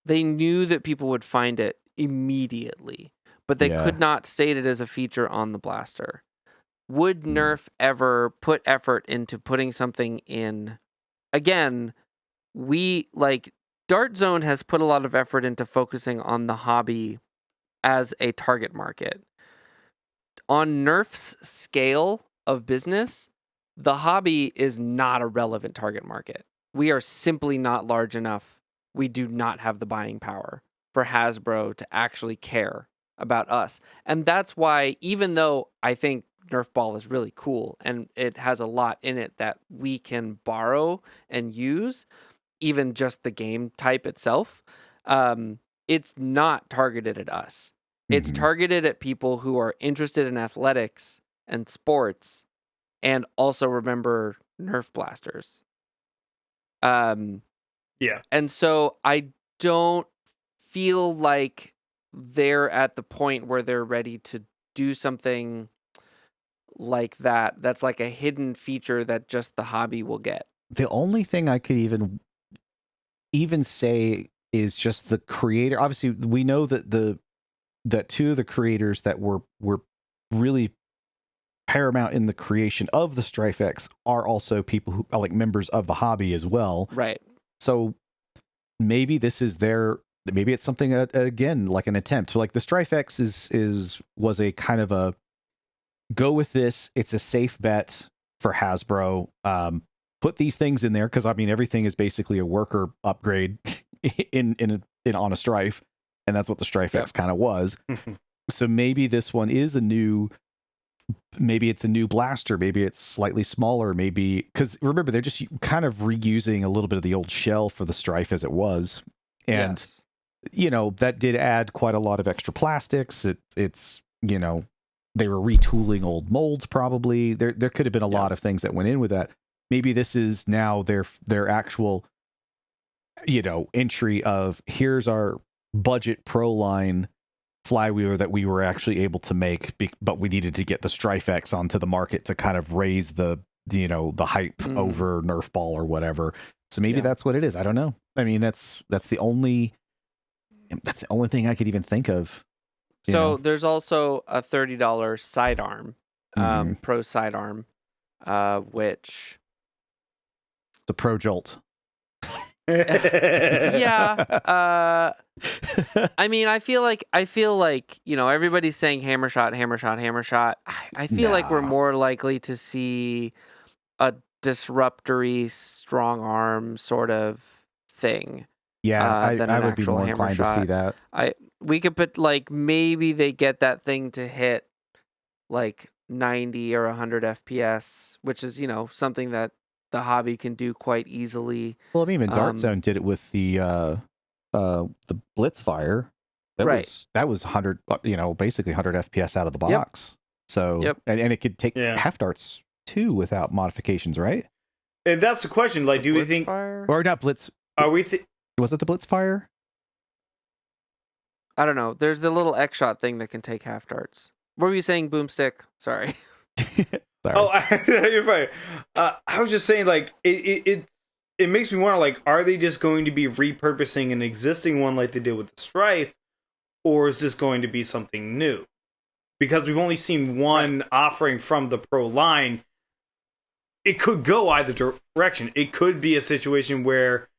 They knew that people would find it immediately, but they could not state it as a feature on the blaster. Would Nerf ever put effort into putting something in? Again, Dart Zone has put a lot of effort into focusing on the hobby as a target market. On Nerf's scale of business, the hobby is not a relevant target market. We are simply not large enough. We do not have the buying power for Hasbro to actually care about us. And that's why, even though I think Nerf Ball is really cool and it has a lot in it that we can borrow and use, even just the game type itself, it's not targeted at us. It's targeted at people who are interested in athletics and sports and also remember Nerf blasters. Yeah. And so I don't feel like they're at the point where they're ready to do something like that. That's like a hidden feature that just the hobby will get. The only thing I could even say is just the creator. Obviously, we know that that two of the creators that were really paramount in the creation of the Strife X are also people who are like members of the hobby as well. Right. So maybe this is maybe it's something again like an attempt. So like the Strife X was a kind of a go with this. It's a safe bet for Hasbro. Put these things in there because I mean everything is basically a worker upgrade in on a Strife, and that's what the Strife X kind of was. So maybe this one is maybe it's a new blaster, maybe it's slightly smaller, maybe because remember they're just kind of reusing a little bit of the old shell for the Strife as it was, and you know that did add quite a lot of extra plastics. It's you know they were retooling old molds probably. There could have been a lot of things that went in with that. Maybe this is now their actual entry of here's our budget pro line flywheeler that we were actually able to make, but we needed to get the Strife X onto the market to kind of raise the hype over Nerf Ball or whatever. So maybe that's what it is. I don't know. I mean, that's the only thing I could even think of. So there's also a $30 sidearm, pro sidearm, which it's a Pro Jolt. I mean, I feel like everybody's saying hammer shot. I feel like we're more likely to see a disruptory strong arm sort of thing. Yeah, I would be more inclined to see that. We could put like maybe they get that thing to hit like 90 or 100 FPS, which is something that the hobby can do quite easily. Well, I mean, even Dart Zone did it with the Blitzfire. That was 100, basically 100 FPS out of the box. So, and it could take half darts too without modifications, right? And that's the question. Like, do we think, or not Blitz? Are we? Was it the Blitzfire? I don't know. There's the little X shot thing that can take half darts. What were you saying, Boomstick? Sorry. Sorry. Oh, you're fine. I was just saying, like, it makes me wonder, like, are they just going to be repurposing an existing one like they did with the Strife, or is this going to be something new? Because we've only seen one offering from the Pro line. It could go either direction. It could be a situation where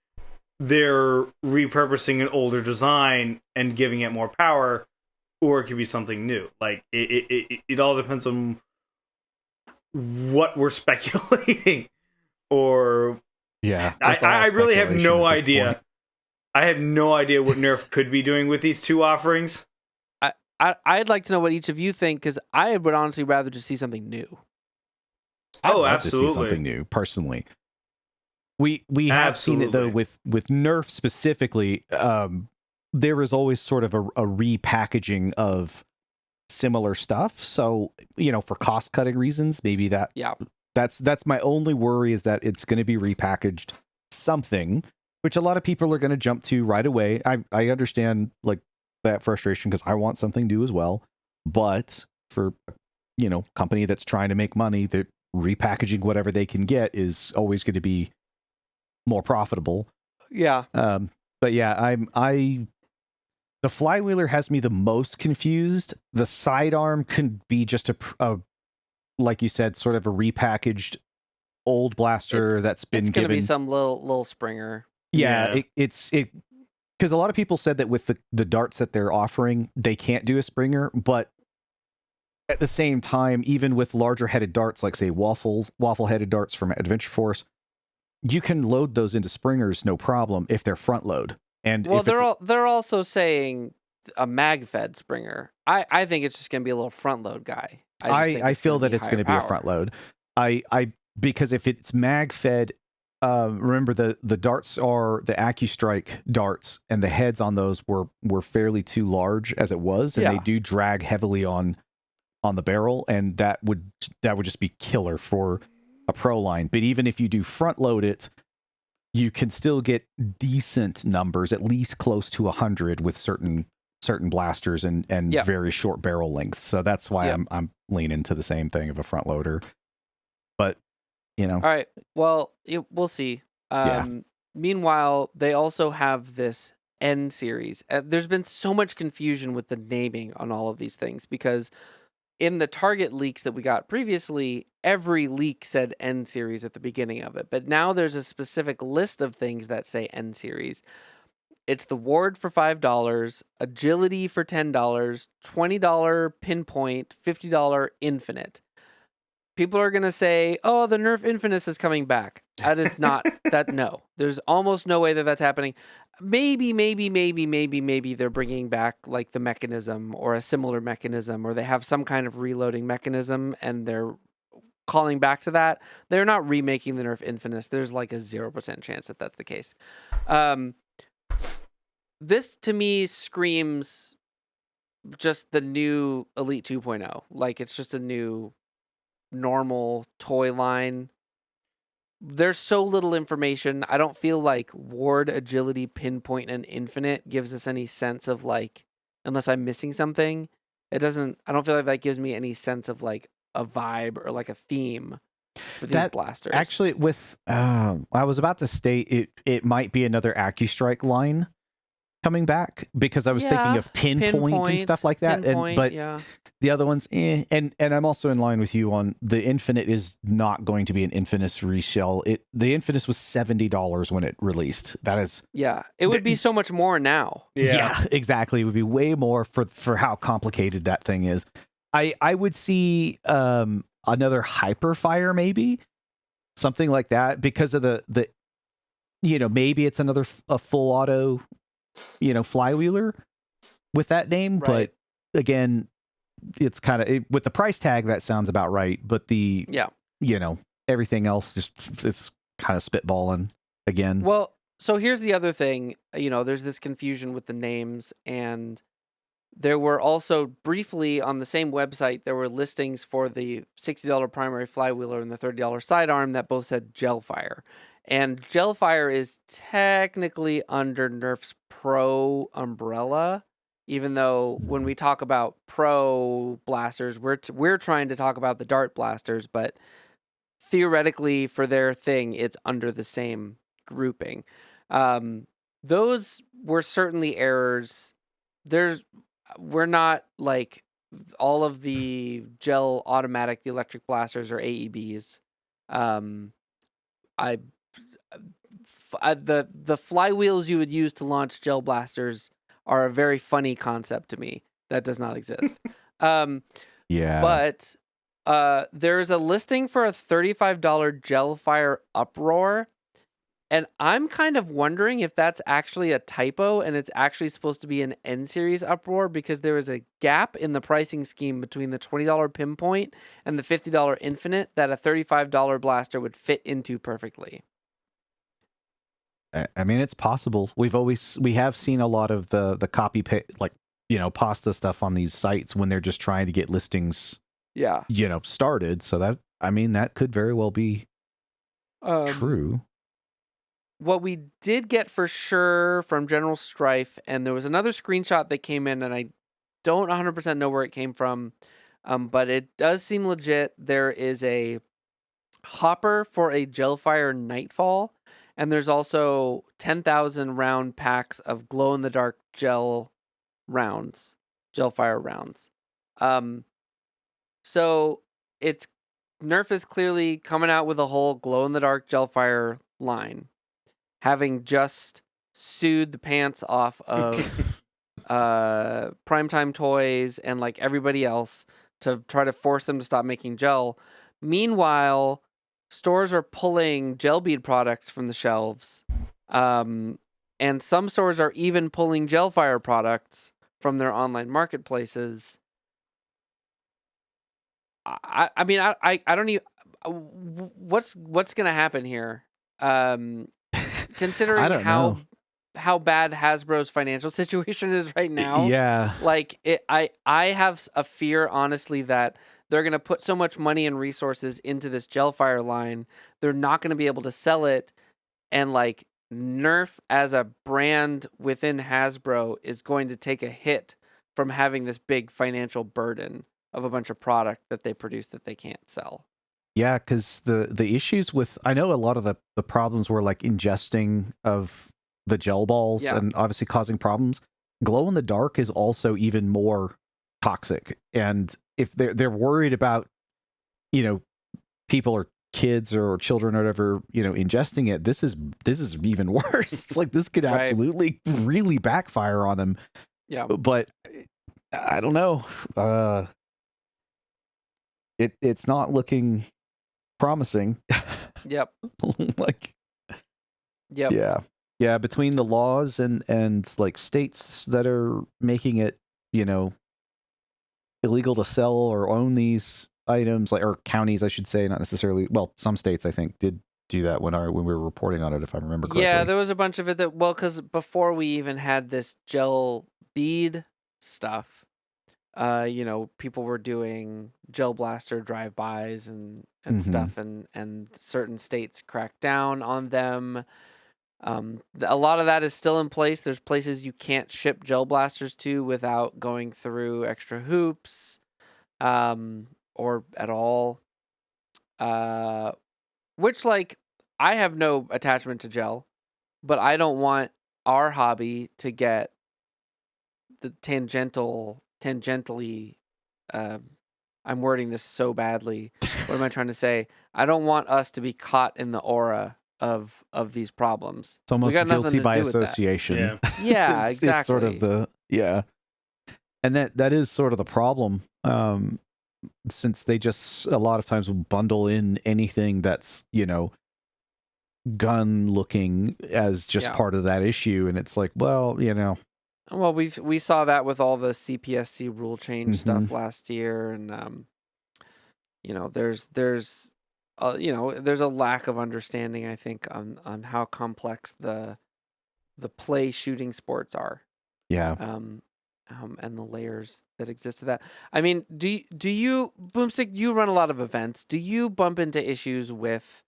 they're repurposing an older design and giving it more power, or it could be something new. Like, it all depends on what we're speculating, or I really have no idea. I have no idea what Nerf could be doing with these two offerings. I'd like to know what each of you think, because I would honestly rather just see something new. I'd love absolutely to see something new personally. We have seen it though with Nerf specifically. There is always sort of a repackaging of similar stuff, so for cost cutting reasons, maybe that's my only worry, is that it's going to be repackaged something, which a lot of people are going to jump to right away. I understand like that frustration, because I want something new as well, but for company that's trying to make money, that repackaging whatever they can get is always going to be more profitable. Yeah. But yeah, the flywheeler has me the most confused. The sidearm can be just a like you said, sort of a repackaged old blaster that's been it's gonna given be some little Springer. Yeah, it's because a lot of people said that with the darts that they're offering, they can't do a Springer, but at the same time, even with larger headed darts, like say waffle headed darts from Adventure Force, you can load those into Springers no problem if they're front load. And well, they're also saying a mag fed Springer. I think it's just gonna be a little front load guy. I feel that it's going to be a front load. I because if it's mag fed, remember the darts are the AccuStrike darts, and the heads on those were fairly too large as it was, and they do drag heavily on the barrel, and that would just be killer for a pro line. But even if you do front load it, you can still get decent numbers, at least close to 100 with certain blasters and very short barrel lengths. So that's why I'm leaning to the same thing of a front loader. But all right, well, we'll see. Meanwhile, they also have this N series. There's been so much confusion with the naming on all of these things, because in the Target leaks that we got previously, every leak said N series at the beginning of it, but now there's a specific list of things that say N series. It's the Ward for $5, Agility for $10, $20 Pinpoint, $50 Infinite. People are going to say, oh, the Nerf Infinite is coming back. That is not, no. There's almost no way that that's happening. Maybe they're bringing back like the mechanism or a similar mechanism, or they have some kind of reloading mechanism and they're calling back to that. They're not remaking the Nerf Infinite. There's like a 0% chance that that's the case. This to me screams just the new Elite 2.0. Like it's just a new normal toy line. There's so little information. I don't feel like Ward, Agility, Pinpoint, and Infinite gives us any sense of like, unless I'm missing something, I don't feel like that gives me any sense of like a vibe or like a theme for these blasters. Actually, with I was about to state it might be another AccuStrike line coming back, because I was thinking of pinpoint and stuff like that. But the other ones, and I'm also in line with you on the Infinite is not going to be an Infinite resell. The Infinite was $70 when it released. That is, it would be so much more now. Yeah, exactly. It would be way more for how complicated that thing is. I would see another Hyperfire, maybe something like that, because of the maybe it's another a full auto flywheeler with that name, right. But again, it's kind of with the price tag that sounds about right, but the everything else just it's kind of spitballing again. Well, so here's the other thing, there's this confusion with the names, and there were also briefly on the same website there were listings for the $60 primary flywheeler and the $30 sidearm that both said Gelfire. And Gelfire is technically under Nerf's Pro umbrella, even though when we talk about Pro blasters, we're trying to talk about the Dart blasters, but theoretically for their thing, it's under the same grouping. Those were certainly errors. We're not like all of the gel automatic, the electric blasters or AEBs. The flywheels you would use to launch gel blasters are a very funny concept to me. That does not exist. But there's a listing for a $35 Gelfire Uproar, and I'm kind of wondering if that's actually a typo and it's actually supposed to be an N series Uproar, because there is a gap in the pricing scheme between the $20 Pinpoint and the $50 Infinite that a $35 blaster would fit into perfectly. I mean, it's possible. We have seen a lot of the copy pasta stuff on these sites when they're just trying to get listings started. So that could very well be true. What we did get for sure from General Strife, and there was another screenshot that came in, and I don't 100% know where it came from, but it does seem legit. There is a hopper for a Gelfire Nightfall, and there's also 10,000 round packs of glow-in-the-dark Gelfire rounds. So it's Nerf is clearly coming out with a whole glow-in-the-dark Gelfire line, having just sued the pants off of Primetime Toys and like everybody else to try to force them to stop making gel. Meanwhile, stores are pulling gel bead products from the shelves, and some stores are even pulling Gelfire products from their online marketplaces. I mean, I don't even. What's gonna happen here? Considering how bad Hasbro's financial situation is right now. Yeah. Like I have a fear, honestly, that they're going to put so much money and resources into this Gelfire line, they're not going to be able to sell it. And like Nerf as a brand within Hasbro is going to take a hit from having this big financial burden of a bunch of product that they produce that they can't sell. Yeah, because the issues with, I know a lot of the problems were like ingesting of the gel balls and obviously causing problems. Glow in the dark is also even more toxic. And if they're worried about, people or kids or children or whatever, ingesting it, this is even worse. It's like this could absolutely really backfire on them. Yeah. But I don't know. It's not looking promising. Yep. Yep. Yeah, between the laws and like states that are making it, illegal to sell or own these items, like, or counties, I should say, not necessarily. Well, some states I think did do that when we were reporting on it, if I remember correctly. Yeah, there was a bunch of it that, because before we even had this gel bead stuff, people were doing gel blaster drive-bys and stuff, and certain states cracked down on them. A lot of that is still in place. There's places you can't ship gel blasters to without going through extra hoops, or at all. Which, like, I have no attachment to gel, but I don't want our hobby to get the tangentially, I'm wording this so badly. What am I trying to say? I don't want us to be caught in the aura of these problems. It's almost guilty by association. Yeah, exactly. It's sort of and that is sort of the problem. Since they just a lot of times will bundle in anything that's, gun looking as just part of that issue, and it's like, well, Well, we saw that with all the CPSC rule change stuff last year, and there's a lack of understanding, I think, on how complex the play shooting sports are. Yeah. And the layers that exist to that. I mean, do you, Boomstick, you run a lot of events. Do you bump into issues with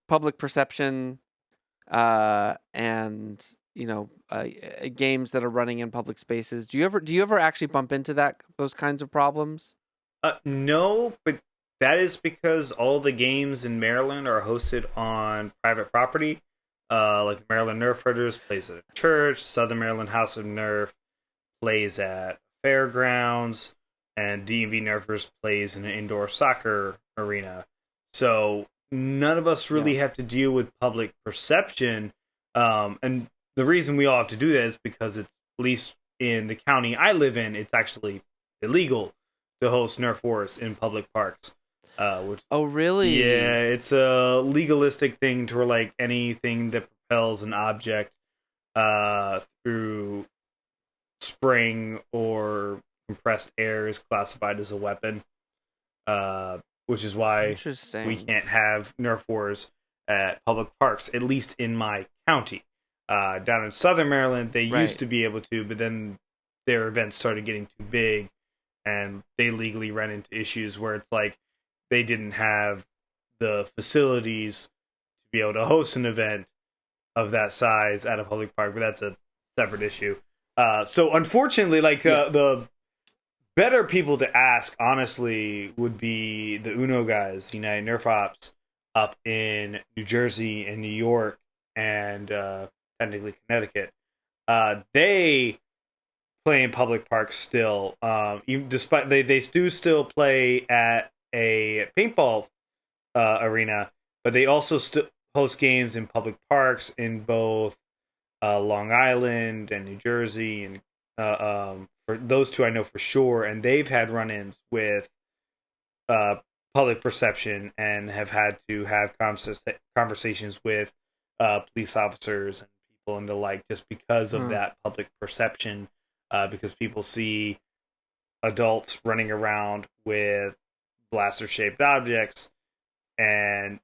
public perception and games that are running in public spaces? Do you ever actually bump into those kinds of problems? No, but that is because all the games in Maryland are hosted on private property. Like the Maryland Nerf Raiders plays at a church, Southern Maryland House of Nerf plays at fairgrounds, and DMV Nerfers plays in an indoor soccer arena. So none of us really have to deal with public perception. And the reason we all have to do that is because it's, at least in the county I live in, it's actually illegal to host Nerf wars in public parks. Oh, really? Yeah, it's a legalistic thing to where, like, anything that propels an object through spring or compressed air is classified as a weapon, which is why we can't have Nerf wars at public parks, at least in my county. Down in Southern Maryland, they used to be able to, but then their events started getting too big, and they legally ran into issues where it's like, they didn't have the facilities to be able to host an event of that size at a public park, but that's a separate issue. So unfortunately, like the better people to ask, honestly, would be the Uno guys, United Nerf Ops. up in New Jersey and New York and technically Connecticut, they play in public parks still. Even despite they do still play at a paintball arena, but they also host games in public parks in both Long Island and New Jersey, and for those two I know for sure, and they've had run-ins with public perception and have had to have conversations with police officers and people and the like, just because of that public perception, because people see adults running around with blaster-shaped objects, and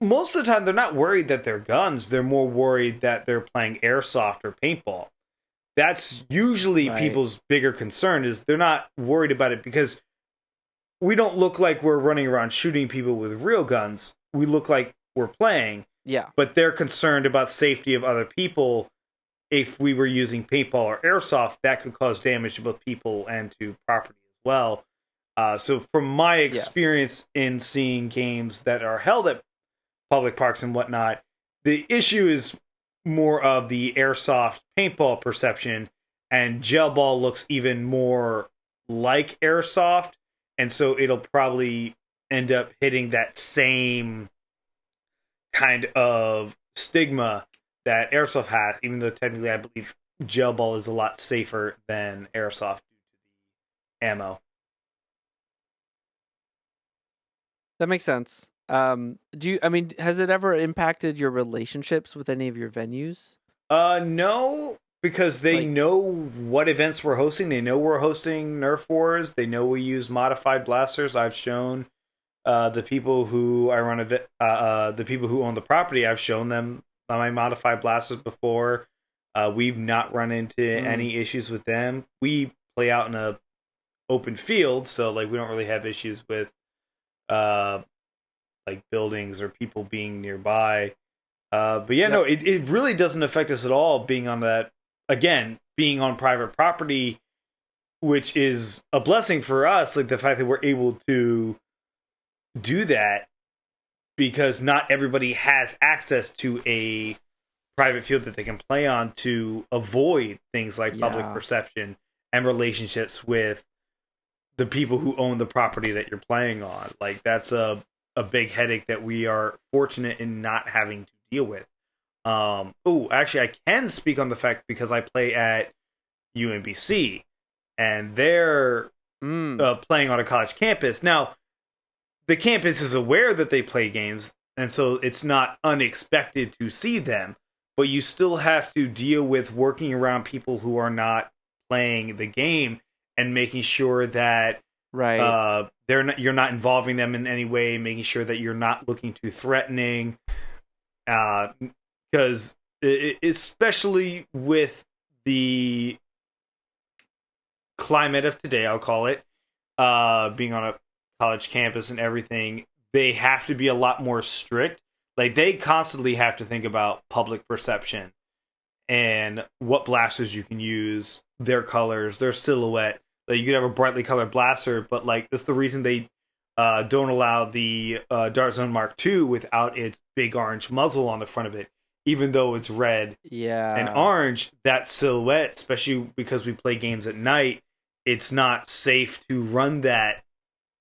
most of the time they're not worried that they're guns. They're more worried that they're playing airsoft or paintball. That's usually people's bigger concern, is they're not worried about it because we don't look like we're running around shooting people with real guns. We look like we're playing. Yeah. But they're concerned about safety of other people. If we were using paintball or airsoft, that could cause damage to both people and to property as well. So from my experience in seeing games that are held at public parks and whatnot, the issue is more of the airsoft paintball perception, and gel ball looks even more like airsoft, and so it'll probably end up hitting that same kind of stigma that airsoft has, even though technically I believe gel ball is a lot safer than airsoft due to the ammo. That makes sense. Has it ever impacted your relationships with any of your venues? No, because they know what events we're hosting. They know we're hosting Nerf Wars. They know we use modified blasters. I've shown the people who the people who own the property, I've shown them my modified blasters before. We've not run into any issues with them. We play out in a open field, so we don't really have issues with buildings or people being nearby. But no, it really doesn't affect us at all being on private property, which is a blessing for us. The fact that we're able to do that, because not everybody has access to a private field that they can play on to avoid things like public perception and relationships with the people who own the property that you're playing on. That's a big headache that we are fortunate in not having to deal with. Actually, I can speak on the fact, because I play at UMBC, and they're playing on a college campus. Now, the campus is aware that they play games, and so it's not unexpected to see them, but you still have to deal with working around people who are not playing the game and making sure that you're not involving them in any way, making sure that you're not looking too threatening, because especially with the climate of today, I'll call it, being on a college campus and everything, they have to be a lot more strict. They constantly have to think about public perception and what blasters you can use, their colors, their silhouette. You could have a brightly colored blaster, but that's the reason they don't allow the Dart Zone Mark II without its big orange muzzle on the front of it, even though it's red and orange. That silhouette, especially because we play games at night, it's not safe to run that,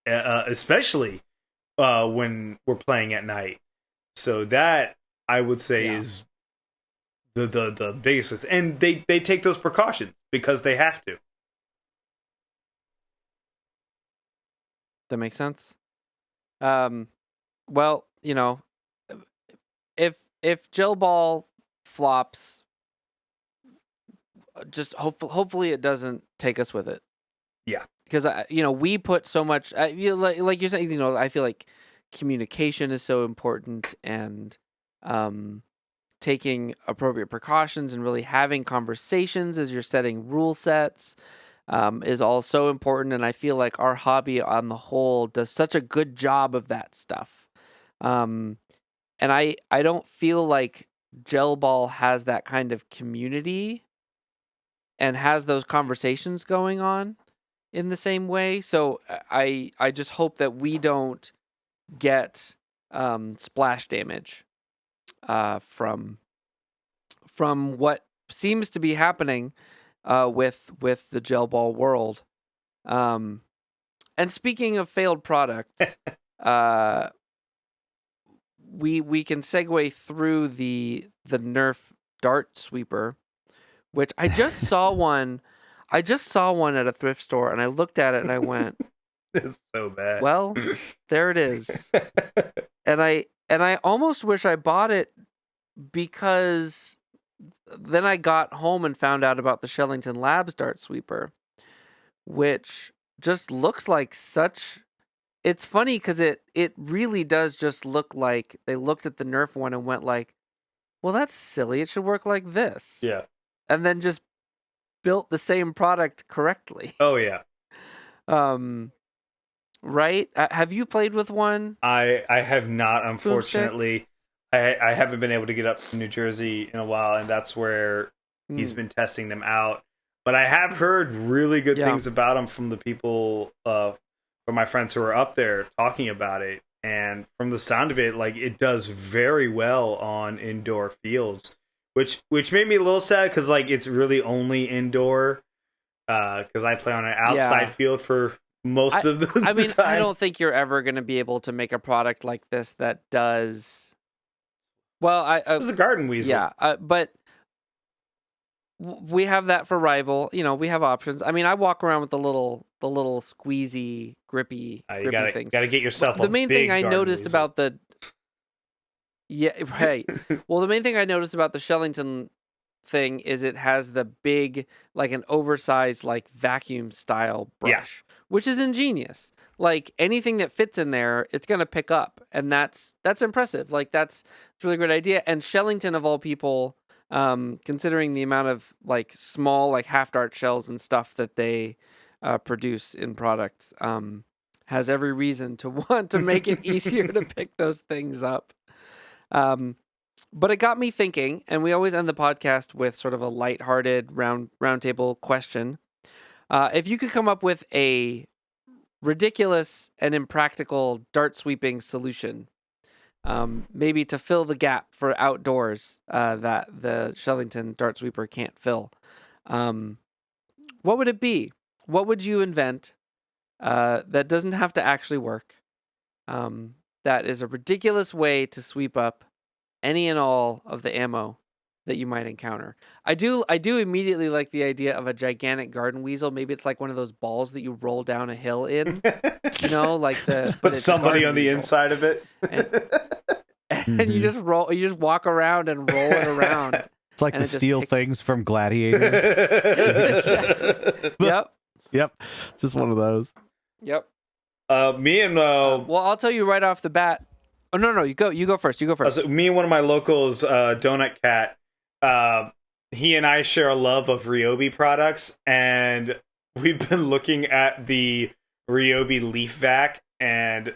especially when we're playing at night. So that, I would say, is the biggest, and they take those precautions because they have to. That makes sense. Well, if gel ball flops, just hopefully it doesn't take us with it. Yeah, because we put so much. Like you're saying, I feel like communication is so important, and taking appropriate precautions and really having conversations as you're setting rule sets is all so important. And I feel like our hobby on the whole does such a good job of that stuff. And I don't feel like gel ball has that kind of community and has those conversations going on in the same way. So I just hope that we don't get splash damage from what seems to be happening with the gel ball world. And speaking of failed products, we can segue through the Nerf dart sweeper, which I just saw one. I just saw one at a thrift store, and I looked at it and I went, "It's so bad." Well, there it is. And I almost wish I bought it, because then I got home and found out about the Shellington Labs dart sweeper, which just looks like such. It's funny because it really does just look like they looked at the Nerf one and went like, well, that's silly. It should work like this. Yeah. And then just built the same product correctly. Oh yeah. Right? Have you played with one? I have not, unfortunately. I haven't been able to get up to New Jersey in a while, and that's where he's been testing them out. But I have heard really good things about them from the people, from my friends who are up there talking about it. And from the sound of it, like, it does very well on indoor fields, which made me a little sad because, like, it's really only indoor. Because I play on an outside field for most of the time. I don't think you're ever going to be able to make a product like this that does. Well, it was a garden weasel. Yeah, but we have that for rival. You know, we have options. I mean, I walk around with the little squeezy, grippy things. Gotta get yourself. The main thing I noticed weasel. about the. Yeah, right. Well, the main thing I noticed about the Shellington thing is it has the big, like an oversized, like vacuum style brush, which is ingenious. Like anything that fits in there, it's gonna pick up, and that's impressive. Like that's a really great idea. And Shellington, of all people, considering the amount of like small, like half dart shells and stuff that they produce in products, has every reason to want to make it easier to pick those things up. But it got me thinking, and we always end the podcast with sort of a lighthearted roundtable question. If you could come up with a ridiculous and impractical dart sweeping solution, maybe to fill the gap for outdoors that the Shellington dart sweeper can't fill, what would it be? What would you invent that doesn't have to actually work? That is a ridiculous way to sweep up any and all of the ammo that you might encounter. I do immediately like the idea of a gigantic garden weasel. Maybe it's like one of those balls that you roll down a hill in. You know, like put somebody on the inside of it. And you just walk around and roll it around. It's like the steel things from Gladiator. Yep. It's just one of those. Yep. Me and well, I'll tell you right off the bat. Oh no, you go first. Me and one of my locals, Donut Cat, he and I share a love of Ryobi products, and we've been looking at the Ryobi leaf vac and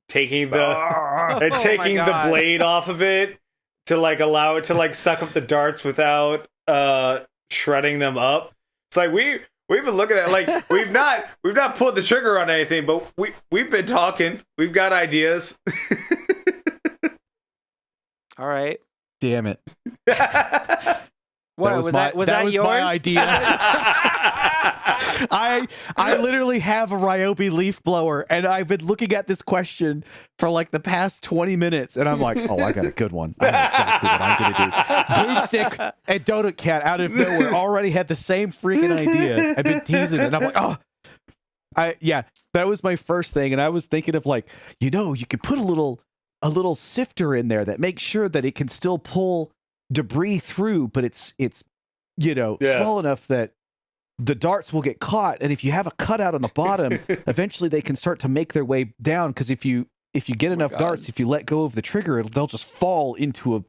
taking the blade off of it to like allow it to like suck up the darts without shredding them up. It's like we've been looking at, like, we've not pulled the trigger on anything, but we've been talking. We've got ideas. All right. Damn it. What was that yours? My idea. I literally have a Ryobi leaf blower, and I've been looking at this question for like the past 20 minutes, and I'm like, oh, I got a good one. I know exactly what I'm gonna do. Boomstick and Donut Cat out of nowhere already had the same freaking idea. I've been teasing it, and I'm like, oh. That was my first thing, and I was thinking of like, you could put a little sifter in there that makes sure that it can still pull debris through, but it's small enough that the darts will get caught, and if you have a cutout on the bottom, eventually they can start to make their way down, because if you get enough darts, if you let go of the trigger, they'll just fall into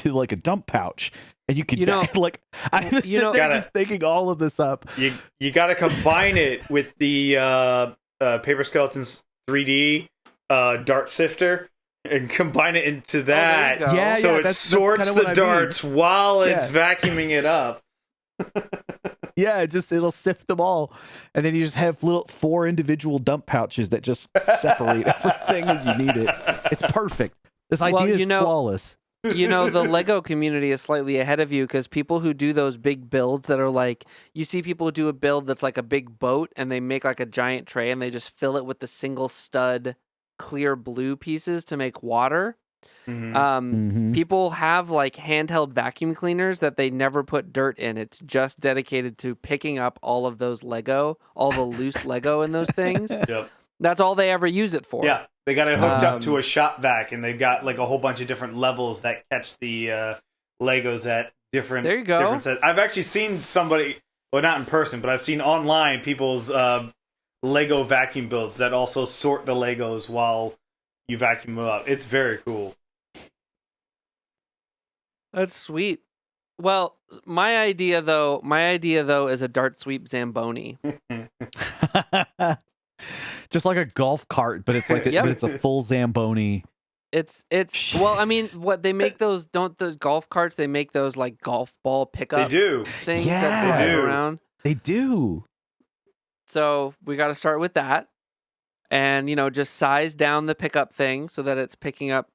like a dump pouch, and you can like I'm just sitting there just thinking all of this up. You got to combine it with the Paper Skeletons 3D dart sifter and combine it into that. So it sorts the darts while it's vacuuming it up. It'll sift them all, and then you just have 4 individual dump pouches that just separate everything as you need it. It's perfect. This idea is flawless. The Lego community is slightly ahead of you because people who do those big builds that are like, you see people who do a build that's like a big boat and they make like a giant tray and they just fill it with the single stud clear blue pieces to make water. People have like handheld vacuum cleaners that they never put dirt in. It's just dedicated to picking up all of those Lego, all the loose Lego in those things. Yep. That's all they ever use it for. Yeah, they got it hooked up to a shop vac, and they've got like a whole bunch of different levels that catch the Legos at different. There you go. Different sets. I've actually seen somebody, well, not in person, but I've seen online people's Lego vacuum builds that also sort the Legos while you vacuum them up. It's very cool. That's sweet. Well, my idea though is a dart sweep Zamboni. Just like a golf cart, but it's like but it's a full Zamboni. It's well, I mean, what they make those, don't the golf carts, they make those like golf ball pickup things that drive around. They do. So we got to start with that, and just size down the pickup thing so that it's picking up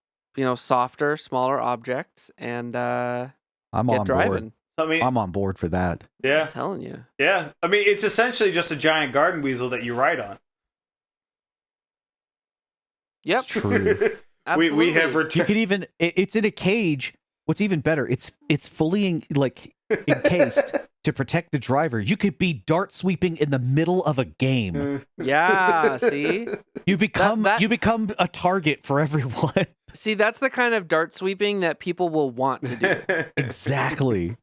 softer, smaller objects, and I'm on driving. Board. I'm on board for that. Yeah, I'm telling you. Yeah, I mean, it's essentially just a giant garden weasel that you ride on. Yep, it's true. we have returned. You can even it's in a cage. What's even better, it's fully encased to protect the driver. You could be dart sweeping in the middle of a game. Yeah, see? You become a target for everyone. See, that's the kind of dart sweeping that people will want to do. Exactly.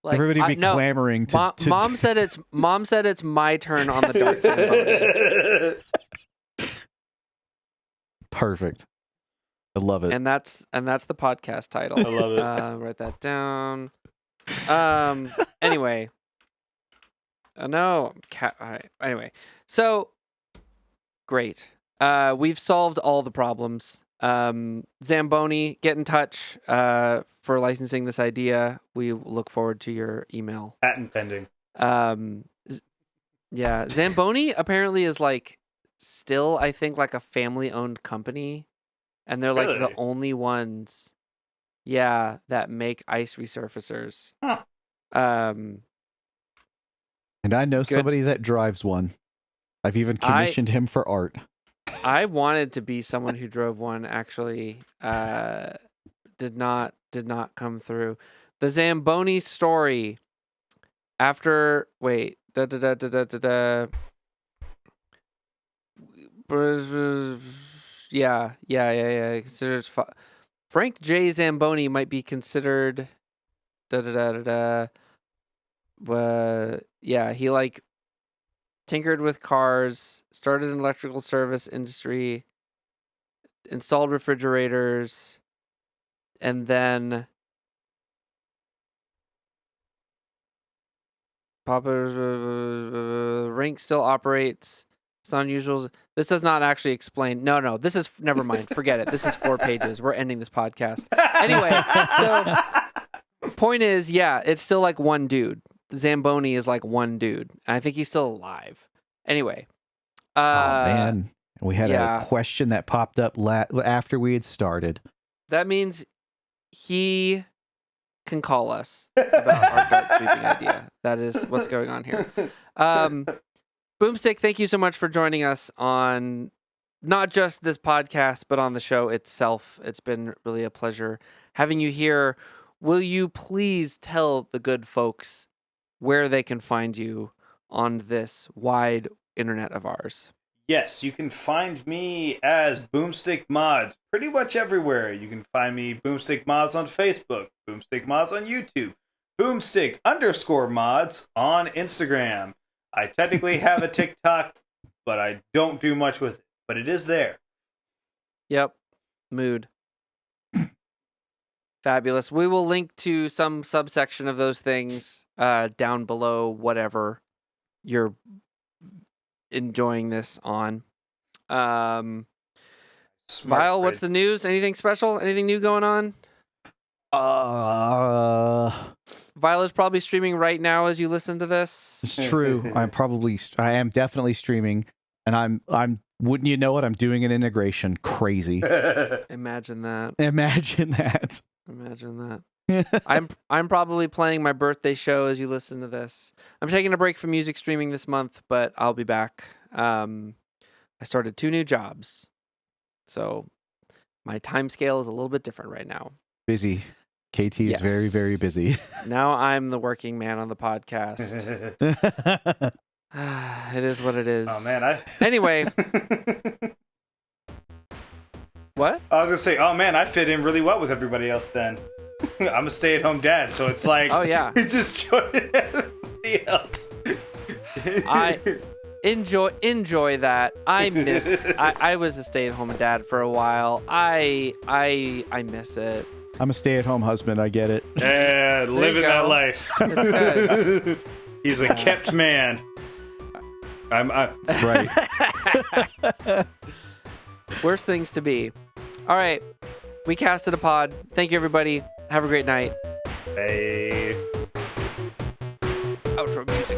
Like, everybody be clamoring to Mom said it's my turn on the dart Zamboni. Perfect. I love it. And that's the podcast title. I love it. Write that down. Anyway. No. All right. Anyway. So great. We've solved all the problems. Zamboni, get in touch for licensing this idea. We look forward to your email. Patent pending. Yeah, Zamboni apparently is like still, I think, like a family-owned company, and they're like the only ones, that make ice resurfacers. Huh. And I know somebody that drives one. I've even commissioned him for art. I wanted to be someone who drove one, actually. Did not come through. The Zamboni story. After Yeah. Considered Frank J. Zamboni might be considered. Yeah, he like tinkered with cars, started an electrical service industry, installed refrigerators, and then Rink still operates. It's unusual. This does not actually explain. No. This is never mind. Forget it. This is 4 pages. We're ending this podcast. Anyway, so point is, it's still like one dude. Zamboni is like one dude. I think he's still alive. Anyway. Oh man, we had a question that popped up after we had started. That means he can call us about our dart sweeping idea. That is what's going on here. Boomstick, thank you so much for joining us on not just this podcast, but on the show itself. It's been really a pleasure having you here. Will you please tell the good folks where they can find you on this wide internet of ours? Yes, you can find me as Boomstick Mods pretty much everywhere. You can find me Boomstick Mods on Facebook, Boomstick Mods on YouTube, Boomstick_mods on Instagram. I technically have a TikTok, but I don't do much with it. But it is there. Yep. Mood. Fabulous. We will link to some subsection of those things down below, whatever you're enjoying this on. Vile, what's the news? Anything special? Anything new going on? Vile is probably streaming right now as you listen to this. It's true. I am definitely streaming, and I'm Wouldn't you know it? I'm doing an integration. Crazy. Imagine that. Imagine that. Imagine that. I'm probably playing my birthday show as you listen to this. I'm taking a break from music streaming this month, but I'll be back. I started 2 new jobs, so my time scale is a little bit different right now. Busy. KT is very, very busy. Now I'm the working man on the podcast. It is what it is. Oh man, Anyway. What? I was gonna say, oh man, I fit in really well with everybody else then. I'm a stay-at-home dad, so it's like, oh yeah, just join everybody else. I enjoy that. I was a stay-at-home dad for a while. I miss it. I'm a stay-at-home husband. I get it. Yeah, living that life. That's good. He's a kept man. I'm right. Worst things to be. All right, we casted a pod. Thank you, everybody. Have a great night. Hey. Outro music.